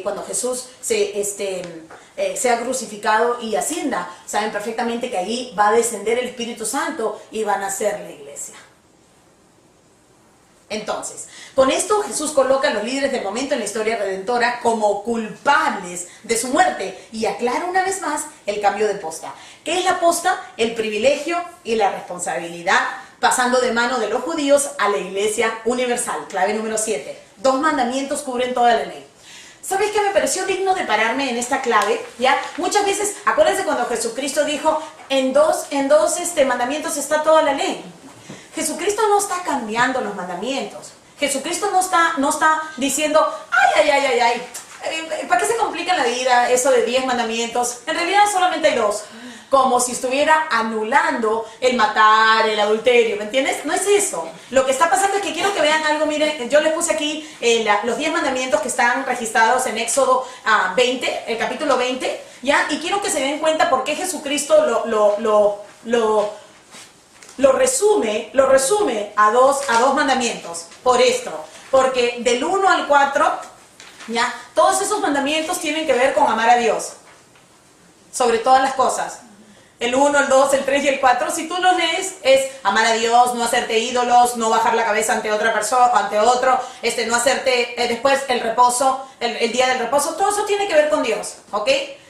cuando Jesús sea crucificado y ascienda, saben perfectamente que ahí va a descender el Espíritu Santo y van a ser la iglesia. Entonces, con esto Jesús coloca a los líderes del momento en la historia redentora como culpables de su muerte y aclara una vez más el cambio de posta. ¿Qué es la posta? El privilegio y la responsabilidad, pasando de mano de los judíos a la iglesia universal. Clave número 7. 2 mandamientos cubren toda la ley. ¿Sabes qué me pareció digno de pararme en esta clave? ¿Ya? Muchas veces, acuérdense cuando Jesucristo dijo, en dos mandamientos está toda la ley. Jesucristo no está cambiando los mandamientos. Jesucristo no está diciendo, ay, ¿para qué se complica la vida eso de 10 mandamientos? En realidad solamente hay 2. Como si estuviera anulando el matar, el adulterio, ¿me entiendes? No es eso. Lo que está pasando es que quiero que vean algo, miren, yo les puse aquí los 10 mandamientos que están registrados en Éxodo 20, el capítulo 20, ¿ya? Y quiero que se den cuenta por qué Jesucristo lo resume a dos mandamientos, por esto, porque del 1 al 4, ¿ya? Todos esos mandamientos tienen que ver con amar a Dios, sobre todas las cosas. El 1, el 2, el 3 y el 4, si tú los lees, es amar a Dios, no hacerte ídolos, no bajar la cabeza ante otra persona, ante otro, no hacerte, después el reposo, el día del reposo, todo eso tiene que ver con Dios, ¿ok?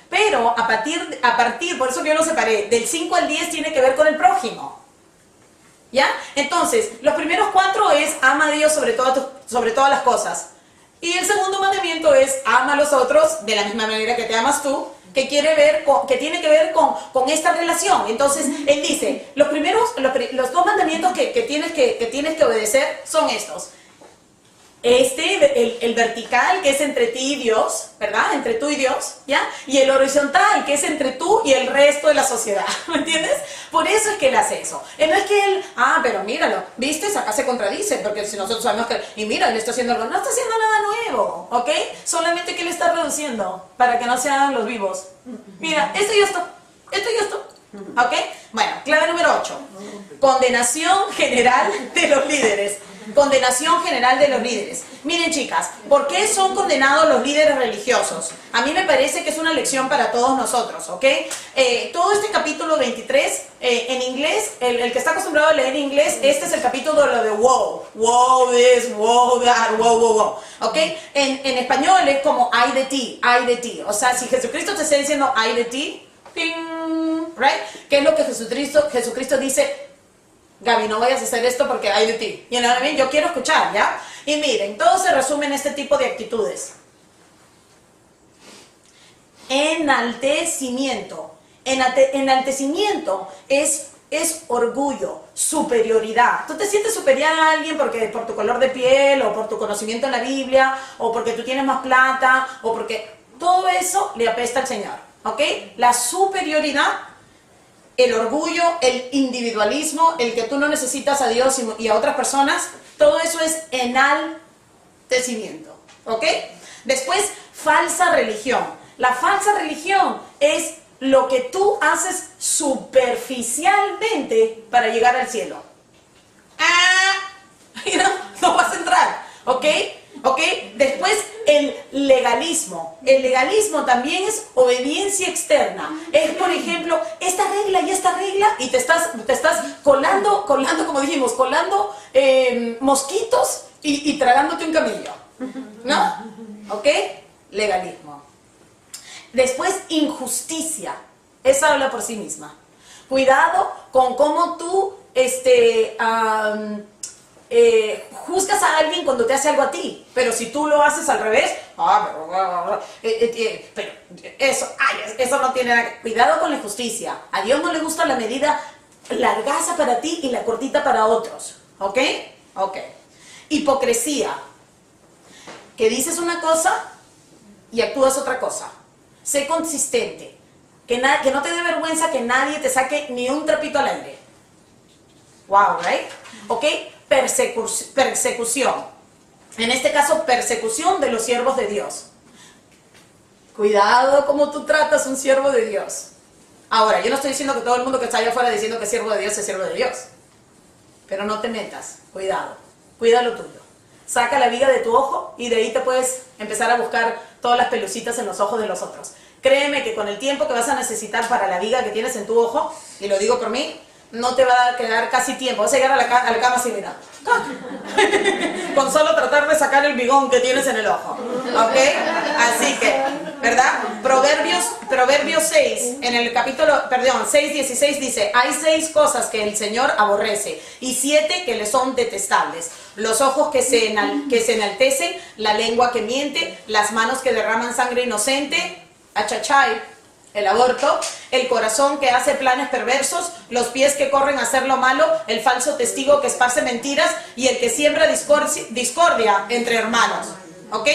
Pero a partir, por eso yo lo separé, del 5 al 10 tiene que ver con el prójimo. ¿Ya? Entonces, los primeros 4 es ama a Dios sobre todas las cosas. Y el segundo mandamiento es ama a los otros de la misma manera que te amas tú, que tiene que ver con esta relación. Entonces, él dice, los 2 mandamientos que tienes que obedecer son estos. El vertical, que es entre ti y Dios, ¿verdad? Entre tú y Dios, ¿ya? Y el horizontal, que es entre tú y el resto de la sociedad, ¿me entiendes? Por eso es que él hace eso. No es que él, pero míralo, ¿viste? Acá se contradice, porque si nosotros sabemos que, y mira, él está haciendo algo, no está haciendo nada nuevo, ¿ok? Solamente que él está reduciendo, para que no se hagan los vivos. Mira, esto y esto, ¿ok? Bueno, clave número 8. Condenación general de los líderes. Condenación general de los líderes. Miren, chicas, ¿por qué son condenados los líderes religiosos? A mí me parece que es una lección para todos nosotros, ¿ok? Todo este capítulo 23, en inglés, el que está acostumbrado a leer inglés, este es el capítulo de lo de wow. Wow this, wow that, wow. ¿Ok? En español es como ay de ti. O sea, si Jesucristo te está diciendo ay de ti, ¡ting! ¿Right? ¿Qué es lo que Jesucristo dice? Gaby, no vayas a hacer esto porque hay de ti. Y yo quiero escuchar, ¿ya? Y miren, todo se resume en este tipo de actitudes. Enaltecimiento. Enaltecimiento es orgullo, superioridad. Tú te sientes superior a alguien porque por tu color de piel, o por tu conocimiento en la Biblia, o porque tú tienes más plata, o porque todo eso le apesta al Señor, ¿ok? La superioridad, el orgullo, el individualismo, el que tú no necesitas a Dios y a otras personas, todo eso es enaltecimiento, ¿ok? Después, falsa religión. La falsa religión es lo que tú haces superficialmente para llegar al cielo. No vas a entrar, ¿ok? ¿Ok? Después, el legalismo. El legalismo también es obediencia externa. Es, por ejemplo, esta regla y te estás colando, como dijimos, colando mosquitos y tragándote un camello, ¿no? ¿Ok? Legalismo. Después, injusticia. Esa habla por sí misma. Cuidado con cómo tú juzgas a alguien cuando te hace algo a ti, pero si tú lo haces al revés, pero eso no tiene nada. Cuidado con la injusticia. A Dios no le gusta la medida largaza para ti y la cortita para otros, ¿ok? Ok. Hipocresía. Que dices una cosa y actúas otra cosa. Sé consistente. Que no te dé vergüenza que nadie te saque ni un trapito al aire. Wow, right? ¿Ok? Persecución. En este caso, persecución de los siervos de Dios. Cuidado cómo tú tratas a un siervo de Dios. Ahora, yo no estoy diciendo que todo el mundo que está allá afuera diciendo que es siervo de Dios es siervo de Dios. Pero no te metas. Cuidado. Cuida lo tuyo. saca la viga de tu ojo y de ahí te puedes empezar a buscar todas las pelucitas en los ojos de los otros. Créeme que con el tiempo que vas a necesitar para la viga que tienes en tu ojo, y lo digo por mí, no te va a quedar casi tiempo. Vas a llegar a la cama así, mira. Con solo tratar de sacar el bigón que tienes en el ojo. ¿Ok? Así que, ¿verdad? Proverbios 6, en el capítulo, 6:16 dice: hay 6 cosas que el Señor aborrece y 7 que le son detestables: los ojos que se enaltecen, la lengua que miente, las manos que derraman sangre inocente, achachay, el aborto, el corazón que hace planes perversos, los pies que corren a hacer lo malo, el falso testigo que esparce mentiras y el que siembra discordia entre hermanos. ¿Ok?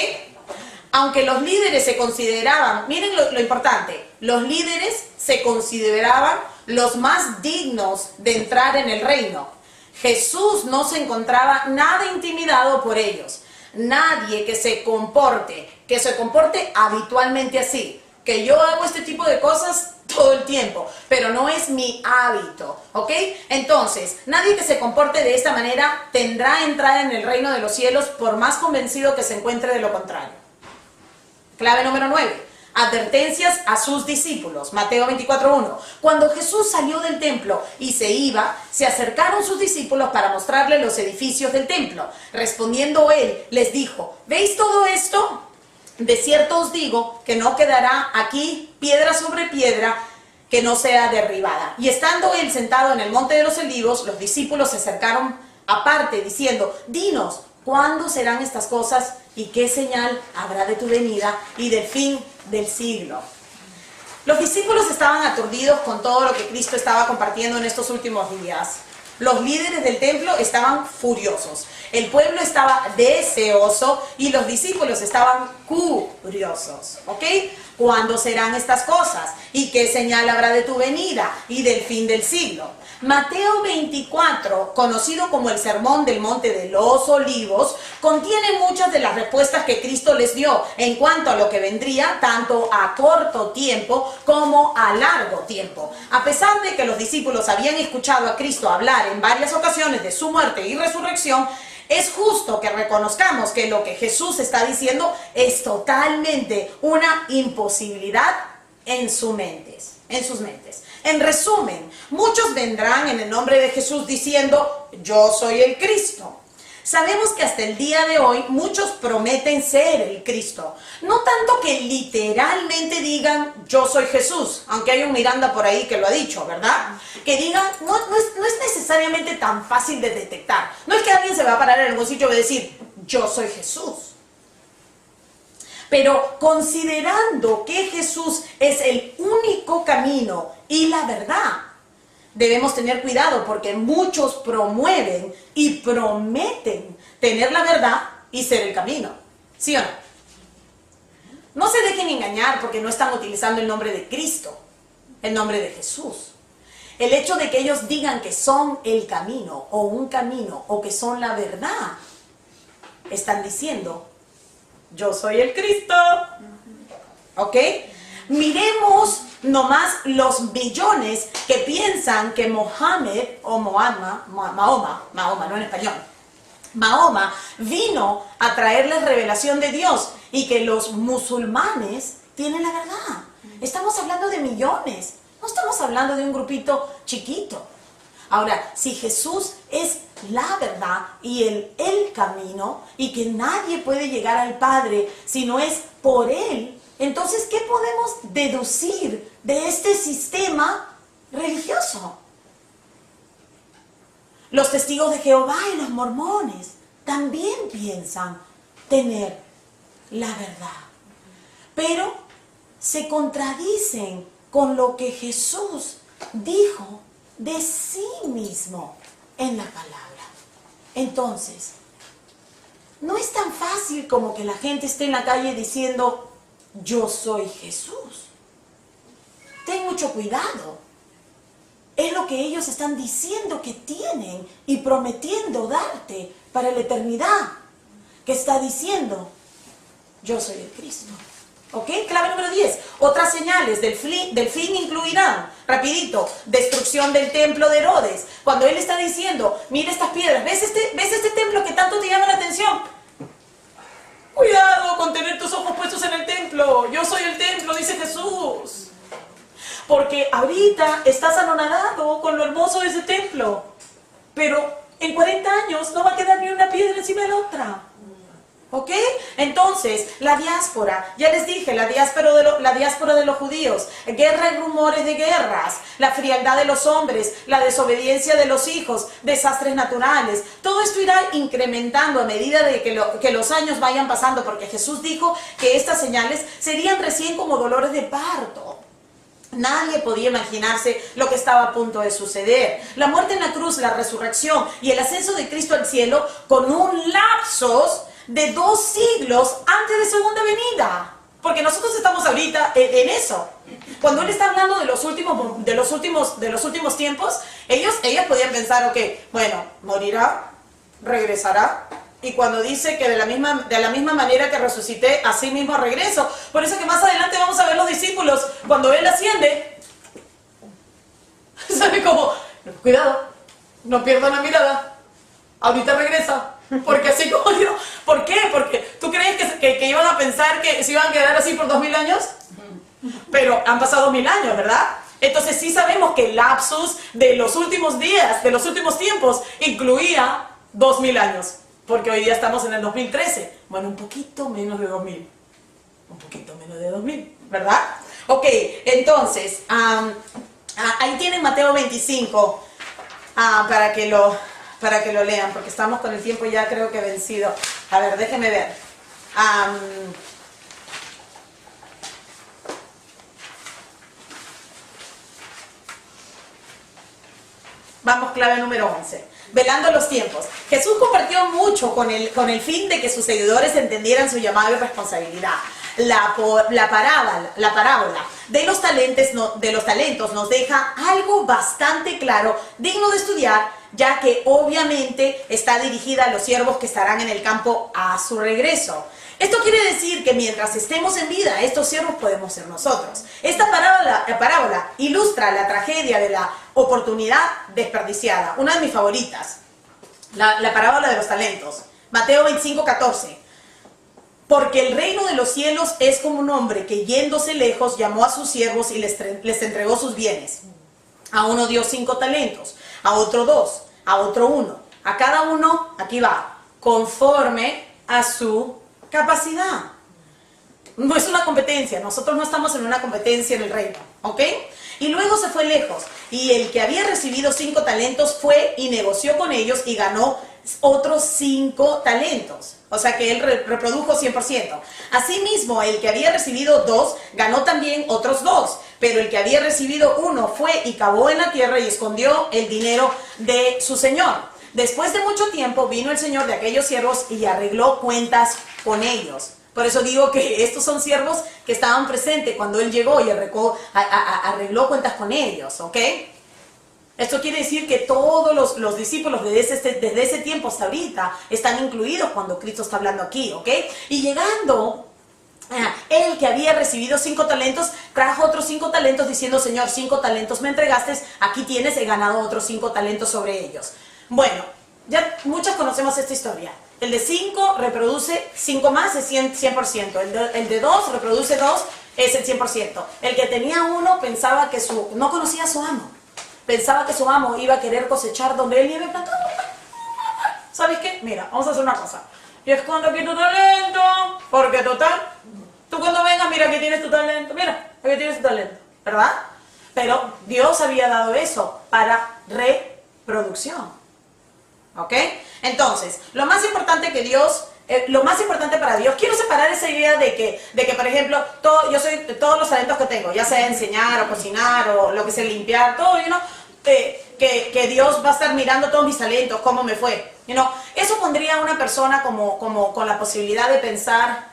Aunque los líderes se consideraban, miren lo importante, los líderes se consideraban los más dignos de entrar en el reino. Jesús no se encontraba nada intimidado por ellos. Nadie que se comporte habitualmente así, que yo hago este tipo de cosas todo el tiempo, pero no es mi hábito, ¿ok? Entonces, nadie que se comporte de esta manera tendrá entrada en el reino de los cielos, por más convencido que se encuentre de lo contrario. Clave número 9. Advertencias a sus discípulos. Mateo 24:1. Cuando Jesús salió del templo y se iba, se acercaron sus discípulos para mostrarle los edificios del templo. Respondiendo él, les dijo: ¿veis todo esto? De cierto os digo que no quedará aquí piedra sobre piedra que no sea derribada. Y estando él sentado en el monte de los olivos, los discípulos se acercaron aparte diciendo: dinos, ¿cuándo serán estas cosas y qué señal habrá de tu venida y del fin del siglo? Los discípulos estaban aturdidos con todo lo que Cristo estaba compartiendo en estos últimos días. Los líderes del templo estaban furiosos, el pueblo estaba deseoso y los discípulos estaban curiosos. ¿Ok? ¿Cuándo serán estas cosas? ¿Y qué señal habrá de tu venida y del fin del siglo? Mateo 24, conocido como el Sermón del Monte de los Olivos, contiene muchas de las respuestas que Cristo les dio en cuanto a lo que vendría tanto a corto tiempo como a largo tiempo. A pesar de que los discípulos habían escuchado a Cristo hablar en varias ocasiones de su muerte y resurrección, es justo que reconozcamos que lo que Jesús está diciendo es totalmente una imposibilidad en sus mentes. En resumen, muchos vendrán en el nombre de Jesús diciendo: yo soy el Cristo. Sabemos que hasta el día de hoy muchos prometen ser el Cristo. No tanto que literalmente digan: yo soy Jesús, aunque hay un Miranda por ahí que lo ha dicho, ¿verdad? Que digan, no es necesariamente tan fácil de detectar. No es que alguien se va a parar en algún sitio y va a decir: yo soy Jesús. Pero considerando que Jesús es el único camino y la verdad, debemos tener cuidado porque muchos promueven y prometen tener la verdad y ser el camino. ¿Sí o no? No se dejen engañar porque no están utilizando el nombre de Cristo, el nombre de Jesús. El hecho de que ellos digan que son el camino o un camino o que son la verdad, están diciendo: yo soy el Cristo. ¿Ok? Miremos nomás los millones que piensan que Mohammed o Mahoma, no en español, Mahoma vino a traerles revelación de Dios y que los musulmanes tienen la verdad. Estamos hablando de millones, no estamos hablando de un grupito chiquito. Ahora, si Jesús es la verdad y el camino y que nadie puede llegar al Padre si no es por Él, entonces, ¿qué podemos deducir de este sistema religioso? Los testigos de Jehová y los mormones también piensan tener la verdad, pero se contradicen con lo que Jesús dijo de sí mismo en la palabra. Entonces, no es tan fácil como que la gente esté en la calle diciendo: yo soy Jesús. Ten mucho cuidado. Es lo que ellos están diciendo que tienen y prometiendo darte para la eternidad. Que está diciendo: yo soy el Cristo. ¿Ok? Clave número 10. Otras señales del fin incluirán, rapidito, destrucción del templo de Herodes. Cuando él está diciendo: mira estas piedras, ¿ves este templo que tanto te llama la atención? con tener tus ojos puestos en el templo. Yo soy el templo, dice Jesús. Porque ahorita estás anonadado con lo hermoso de ese templo. Pero en 40 años no va a quedar ni una piedra encima de la otra. ¿Ok? Entonces, la diáspora, ya les dije, la diáspora de los judíos, guerra y rumores de guerras, la frialdad de los hombres, la desobediencia de los hijos, desastres naturales, todo esto irá incrementando a medida de que los años vayan pasando, porque Jesús dijo que estas señales serían recién como dolores de parto. Nadie podía imaginarse lo que estaba a punto de suceder. La muerte en la cruz, la resurrección y el ascenso de Cristo al cielo con un lapsus de 2 siglos antes de segunda venida. Porque nosotros estamos ahorita en eso. Cuando Él está hablando de los últimos tiempos, ellos podían pensar, ok, bueno, morirá, regresará. Y cuando dice que de la misma manera que resucité, así mismo regreso. Por eso que más adelante vamos a ver los discípulos, cuando Él asciende, ¿sabe cómo? Cuidado, no pierdan la mirada, ahorita regresa. Porque así como yo, ¿por qué? Porque ¿tú crees que iban a pensar que se iban a quedar así por 2000 años? Pero han pasado 1000 años, ¿verdad? Entonces sí sabemos que el lapsus de los últimos días, de los últimos tiempos, incluía 2000 años. Porque hoy día estamos en el 2013. Bueno, un poquito menos de 2000. Un poquito menos de 2000, ¿verdad? Ok, entonces, ahí tienen Mateo 25, para que lo lean, porque estamos con el tiempo ya creo que vencido. A ver, déjenme ver. Vamos, clave número 11. Velando los tiempos. Jesús compartió mucho con el fin de que sus seguidores entendieran su llamado y responsabilidad. La parábola de los talentos nos deja algo bastante claro, digno de estudiar, ya que obviamente está dirigida a los siervos que estarán en el campo a su regreso. Esto quiere decir que mientras estemos en vida, estos siervos podemos ser nosotros. Esta parábola ilustra la tragedia de la oportunidad desperdiciada. Una de mis favoritas, la parábola de los talentos. Mateo 25:14. Porque el reino de los cielos es como un hombre que yéndose lejos llamó a sus siervos y les entregó sus bienes. A uno dio 5 talentos, a otro 2, a otro 1. A cada uno, aquí va, conforme a su capacidad. No es una competencia, nosotros no estamos en una competencia en el reino, ¿ok? Y luego se fue lejos, y el que había recibido 5 talentos fue y negoció con ellos y ganó otros 5 talentos. O sea que él reprodujo 100%. Asimismo, el que había recibido 2 ganó también otros 2. Pero el que había recibido 1 fue y cavó en la tierra y escondió el dinero de su señor. Después de mucho tiempo vino el señor de aquellos siervos y arregló cuentas con ellos. Por eso digo que estos son siervos que estaban presentes cuando él llegó y arregló cuentas con ellos, ¿ok? Esto quiere decir que todos los discípulos desde ese tiempo hasta ahorita están incluidos cuando Cristo está hablando aquí, ¿ok? Y llegando, el que había recibido 5 talentos, trajo otros 5 talentos diciendo, Señor, 5 talentos me entregaste, aquí tienes, he ganado otros 5 talentos sobre ellos. Bueno, ya muchos conocemos esta historia. El de 5 reproduce 5 más, es 100%. El de 2 reproduce 2, es el 100%. El que tenía 1 pensaba que no conocía a su amo. Pensaba que su amo iba a querer cosechar donde él iba plantado. ¿Sabes qué? Mira, vamos a hacer una cosa. Y esconde aquí tu talento, porque total, tú cuando vengas, mira, aquí tienes tu talento. Mira, aquí tienes tu talento, ¿verdad? Pero Dios había dado eso para reproducción. ¿Ok? Entonces, lo más importante para Dios, quiero separar esa idea de que por ejemplo, todos los talentos que tengo, ya sea enseñar o cocinar o lo que sea limpiar, todo, que Dios va a estar mirando todos mis talentos, cómo me fue. Eso pondría a una persona como con la posibilidad de pensar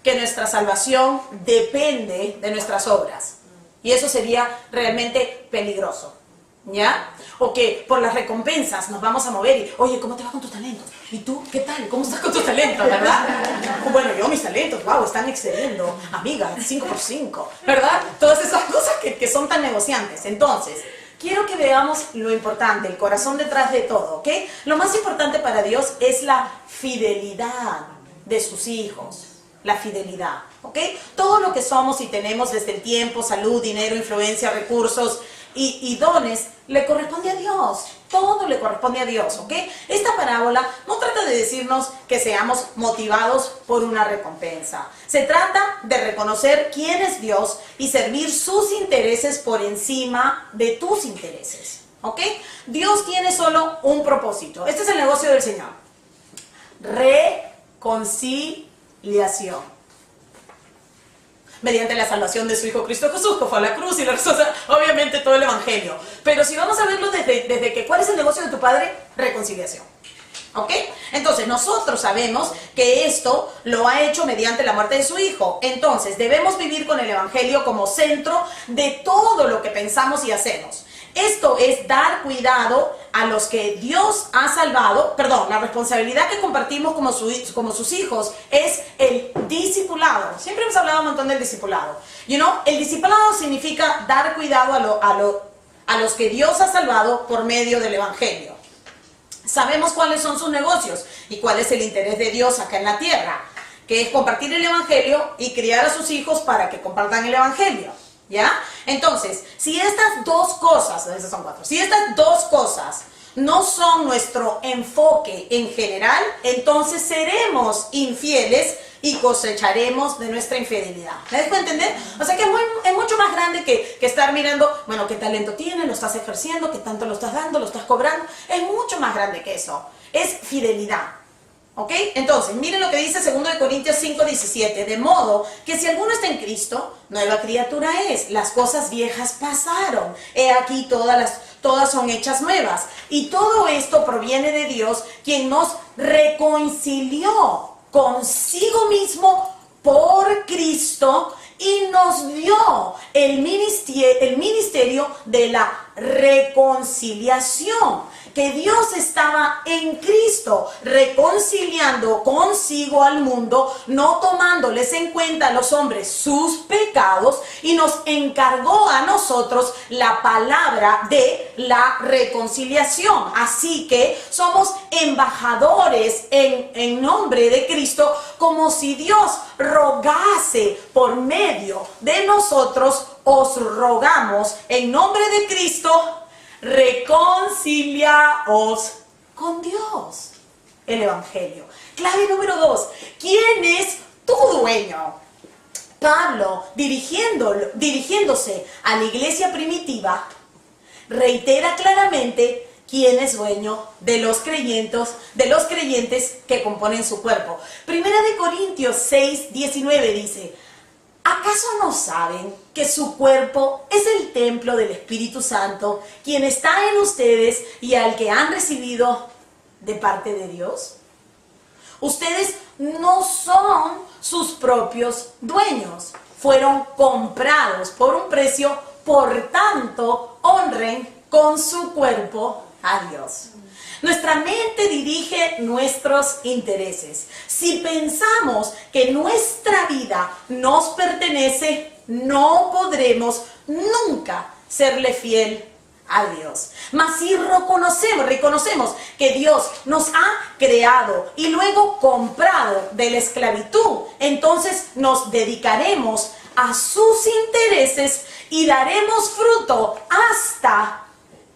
que nuestra salvación depende de nuestras obras. Y eso sería realmente peligroso. ¿Ya? O que por las recompensas nos vamos a mover y, oye, ¿cómo te va con tus talentos? ¿Y tú? ¿Qué tal? ¿Cómo estás con tus talentos? ¿Verdad? Bueno, yo mis talentos, wow, están excediendo, amiga, 5x5, ¿verdad? Todas esas cosas que son tan negociantes. Entonces, quiero que veamos lo importante, el corazón detrás de todo, ¿ok? Lo más importante para Dios es la fidelidad de sus hijos. la fidelidad, ¿ok? Todo lo que somos y tenemos desde el tiempo, salud, dinero, influencia, recursos y dones, le corresponde a Dios. Todo le corresponde a Dios, ¿ok? Esta parábola no trata de decirnos que seamos motivados por una recompensa. Se trata de reconocer quién es Dios y servir sus intereses por encima de tus intereses, ¿ok? Dios tiene solo un propósito. Este es el negocio del Señor. Reconciliación. Mediante la salvación de su Hijo Cristo Jesús, que fue a la cruz y la resucitó, obviamente todo el Evangelio. Pero si vamos a verlo desde que, ¿cuál es el negocio de tu Padre? Reconciliación. ¿Ok? Entonces, nosotros sabemos que esto lo ha hecho mediante la muerte de su Hijo. Entonces, debemos vivir con el Evangelio como centro de todo lo que pensamos y hacemos. Esto es dar cuidado a los que Dios ha salvado. La responsabilidad que compartimos como sus hijos es el discipulado. Siempre hemos hablado un montón del discipulado. El discipulado significa dar cuidado a los que Dios ha salvado por medio del Evangelio. Sabemos cuáles son sus negocios y cuál es el interés de Dios acá en la tierra, que es compartir el Evangelio y criar a sus hijos para que compartan el Evangelio. ¿Ya? Entonces, si estas dos cosas, esas son 4, si estas dos cosas no son nuestro enfoque en general, entonces seremos infieles y cosecharemos de nuestra infidelidad. ¿Me dejo entender? O sea que es mucho más grande que estar mirando, bueno, qué talento tienes, lo estás ejerciendo, qué tanto lo estás dando, lo estás cobrando. Es mucho más grande que eso. Es fidelidad. ¿Ok? Entonces, miren lo que dice 2 Corintios 5:17. De modo que si alguno está en Cristo, nueva criatura es. Las cosas viejas pasaron. He aquí todas son hechas nuevas. Y todo esto proviene de Dios, quien nos reconcilió consigo mismo por Cristo y nos dio el ministerio de la reconciliación. Que Dios estaba en Cristo reconciliando consigo al mundo, no tomándoles en cuenta a los hombres sus pecados, y nos encargó a nosotros la palabra de la reconciliación. Así que somos embajadores en nombre de Cristo, como si Dios rogase por medio de nosotros. Os rogamos en nombre de Cristo, reconciliaos con Dios. El Evangelio. Clave número 2. ¿Quién es tu dueño? Pablo, dirigiéndose a la iglesia primitiva, reitera claramente quién es dueño de los creyentes que componen su cuerpo. 1 Corintios 6:19 dice: ¿acaso no saben que su cuerpo es el templo del Espíritu Santo, quien está en ustedes y al que han recibido de parte de Dios? Ustedes no son sus propios dueños, fueron comprados por un precio, por tanto, honren con su cuerpo a Dios. Nuestra mente dirige nuestros intereses. Si pensamos que nuestra vida nos pertenece, no podremos nunca serle fiel a Dios. Mas si reconocemos que Dios nos ha creado y luego comprado de la esclavitud, entonces nos dedicaremos a sus intereses y daremos fruto hasta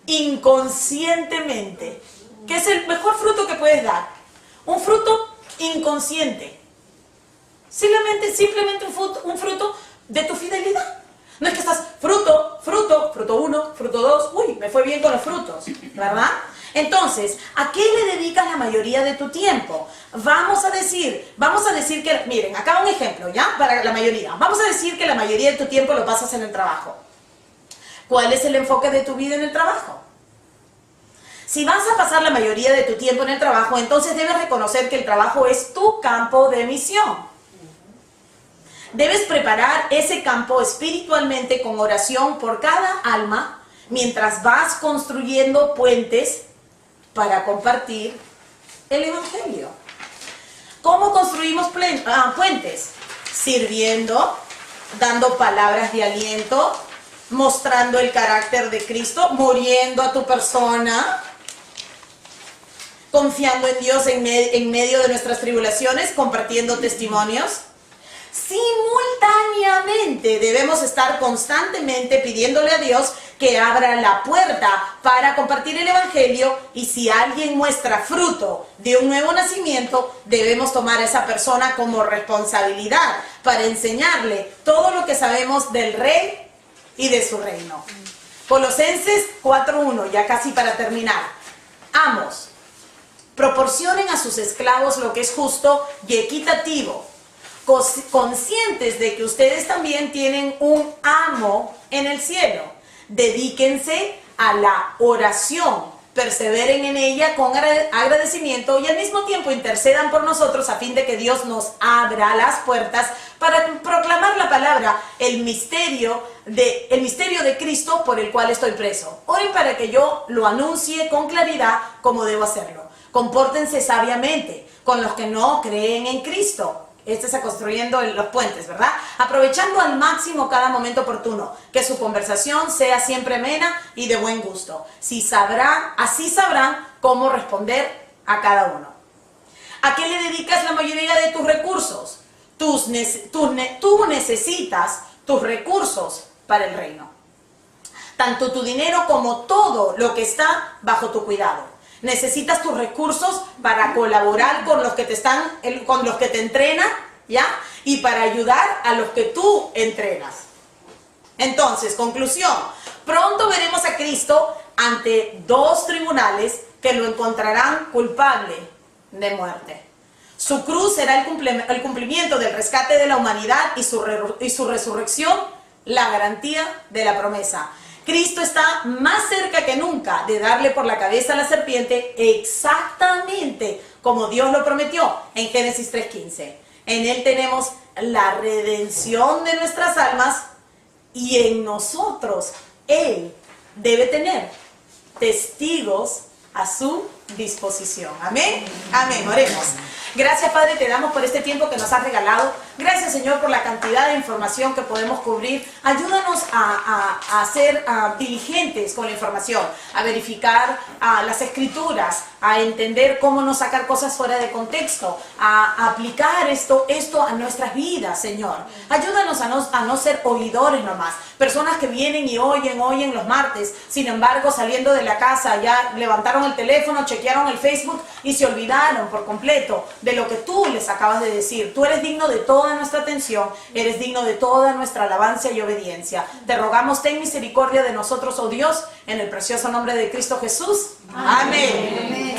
inconscientemente. ¿Qué es el mejor fruto que puedes dar? Un fruto inconsciente. Simplemente un fruto de tu fidelidad. No es que estás fruto 1, fruto 2, uy, me fue bien con los frutos, ¿verdad? Entonces, ¿a qué le dedicas la mayoría de tu tiempo? Vamos a decir que, miren, acá un ejemplo, ¿ya? Para la mayoría. Vamos a decir que la mayoría de tu tiempo lo pasas en el trabajo. ¿Cuál es el enfoque de tu vida en el trabajo? Si vas a pasar la mayoría de tu tiempo en el trabajo, entonces debes reconocer que el trabajo es tu campo de misión. Debes preparar ese campo espiritualmente con oración por cada alma, mientras vas construyendo puentes para compartir el Evangelio. ¿Cómo construimos puentes? Sirviendo, dando palabras de aliento, mostrando el carácter de Cristo, muriendo a tu persona, confiando en Dios en medio de nuestras tribulaciones, compartiendo testimonios. simultáneamente debemos estar constantemente pidiéndole a Dios que abra la puerta para compartir el evangelio, y si alguien muestra fruto de un nuevo nacimiento, debemos tomar a esa persona como responsabilidad para enseñarle todo lo que sabemos del rey y de su reino. Colosenses 4:1, ya casi para terminar. Amos, proporcionen a sus esclavos lo que es justo y equitativo, conscientes de que ustedes también tienen un amo en el cielo. Dedíquense a la oración, perseveren en ella con agradecimiento y al mismo tiempo intercedan por nosotros a fin de que Dios nos abra las puertas para proclamar la palabra, el misterio de Cristo por el cual estoy preso. Oren para que yo lo anuncie con claridad como debo hacerlo. Compórtense sabiamente con los que no creen en Cristo. Este está construyendo los puentes, ¿verdad? Aprovechando al máximo cada momento oportuno. Que su conversación sea siempre amena y de buen gusto. Así sabrán cómo responder a cada uno. ¿A qué le dedicas la mayoría de tus recursos? Tú necesitas tus recursos para el reino. Tanto tu dinero como todo lo que está bajo tu cuidado. Necesitas tus recursos para colaborar con los que te entrenan, ¿ya? Y para ayudar a los que tú entrenas. Entonces, conclusión. Pronto veremos a Cristo ante dos tribunales que lo encontrarán culpable de muerte. Su cruz será el cumplimiento del rescate de la humanidad y su resurrección, la garantía de la promesa. Cristo está más cerca que nunca de darle por la cabeza a la serpiente, exactamente como Dios lo prometió en Génesis 3:15. En Él tenemos la redención de nuestras almas y en nosotros Él debe tener testigos a su disposición. Amén. Amén. Oremos. Gracias, Padre, te damos por este tiempo que nos has regalado. Gracias, Señor, por la cantidad de información que podemos cubrir. Ayúdanos a ser diligentes con la información, a verificar las escrituras, a entender cómo no sacar cosas fuera de contexto, a aplicar esto a nuestras vidas, Señor. Ayúdanos a no ser oidores nomás. Personas que vienen y oyen los martes, sin embargo, saliendo de la casa, ya levantaron el teléfono, chequearon el Facebook y se olvidaron por completo de lo que tú les acabas de decir. Tú eres digno de toda nuestra atención, eres digno de toda nuestra alabanza y obediencia. Te rogamos, ten misericordia de nosotros, oh Dios, en el precioso nombre de Cristo Jesús. Amén. Amén.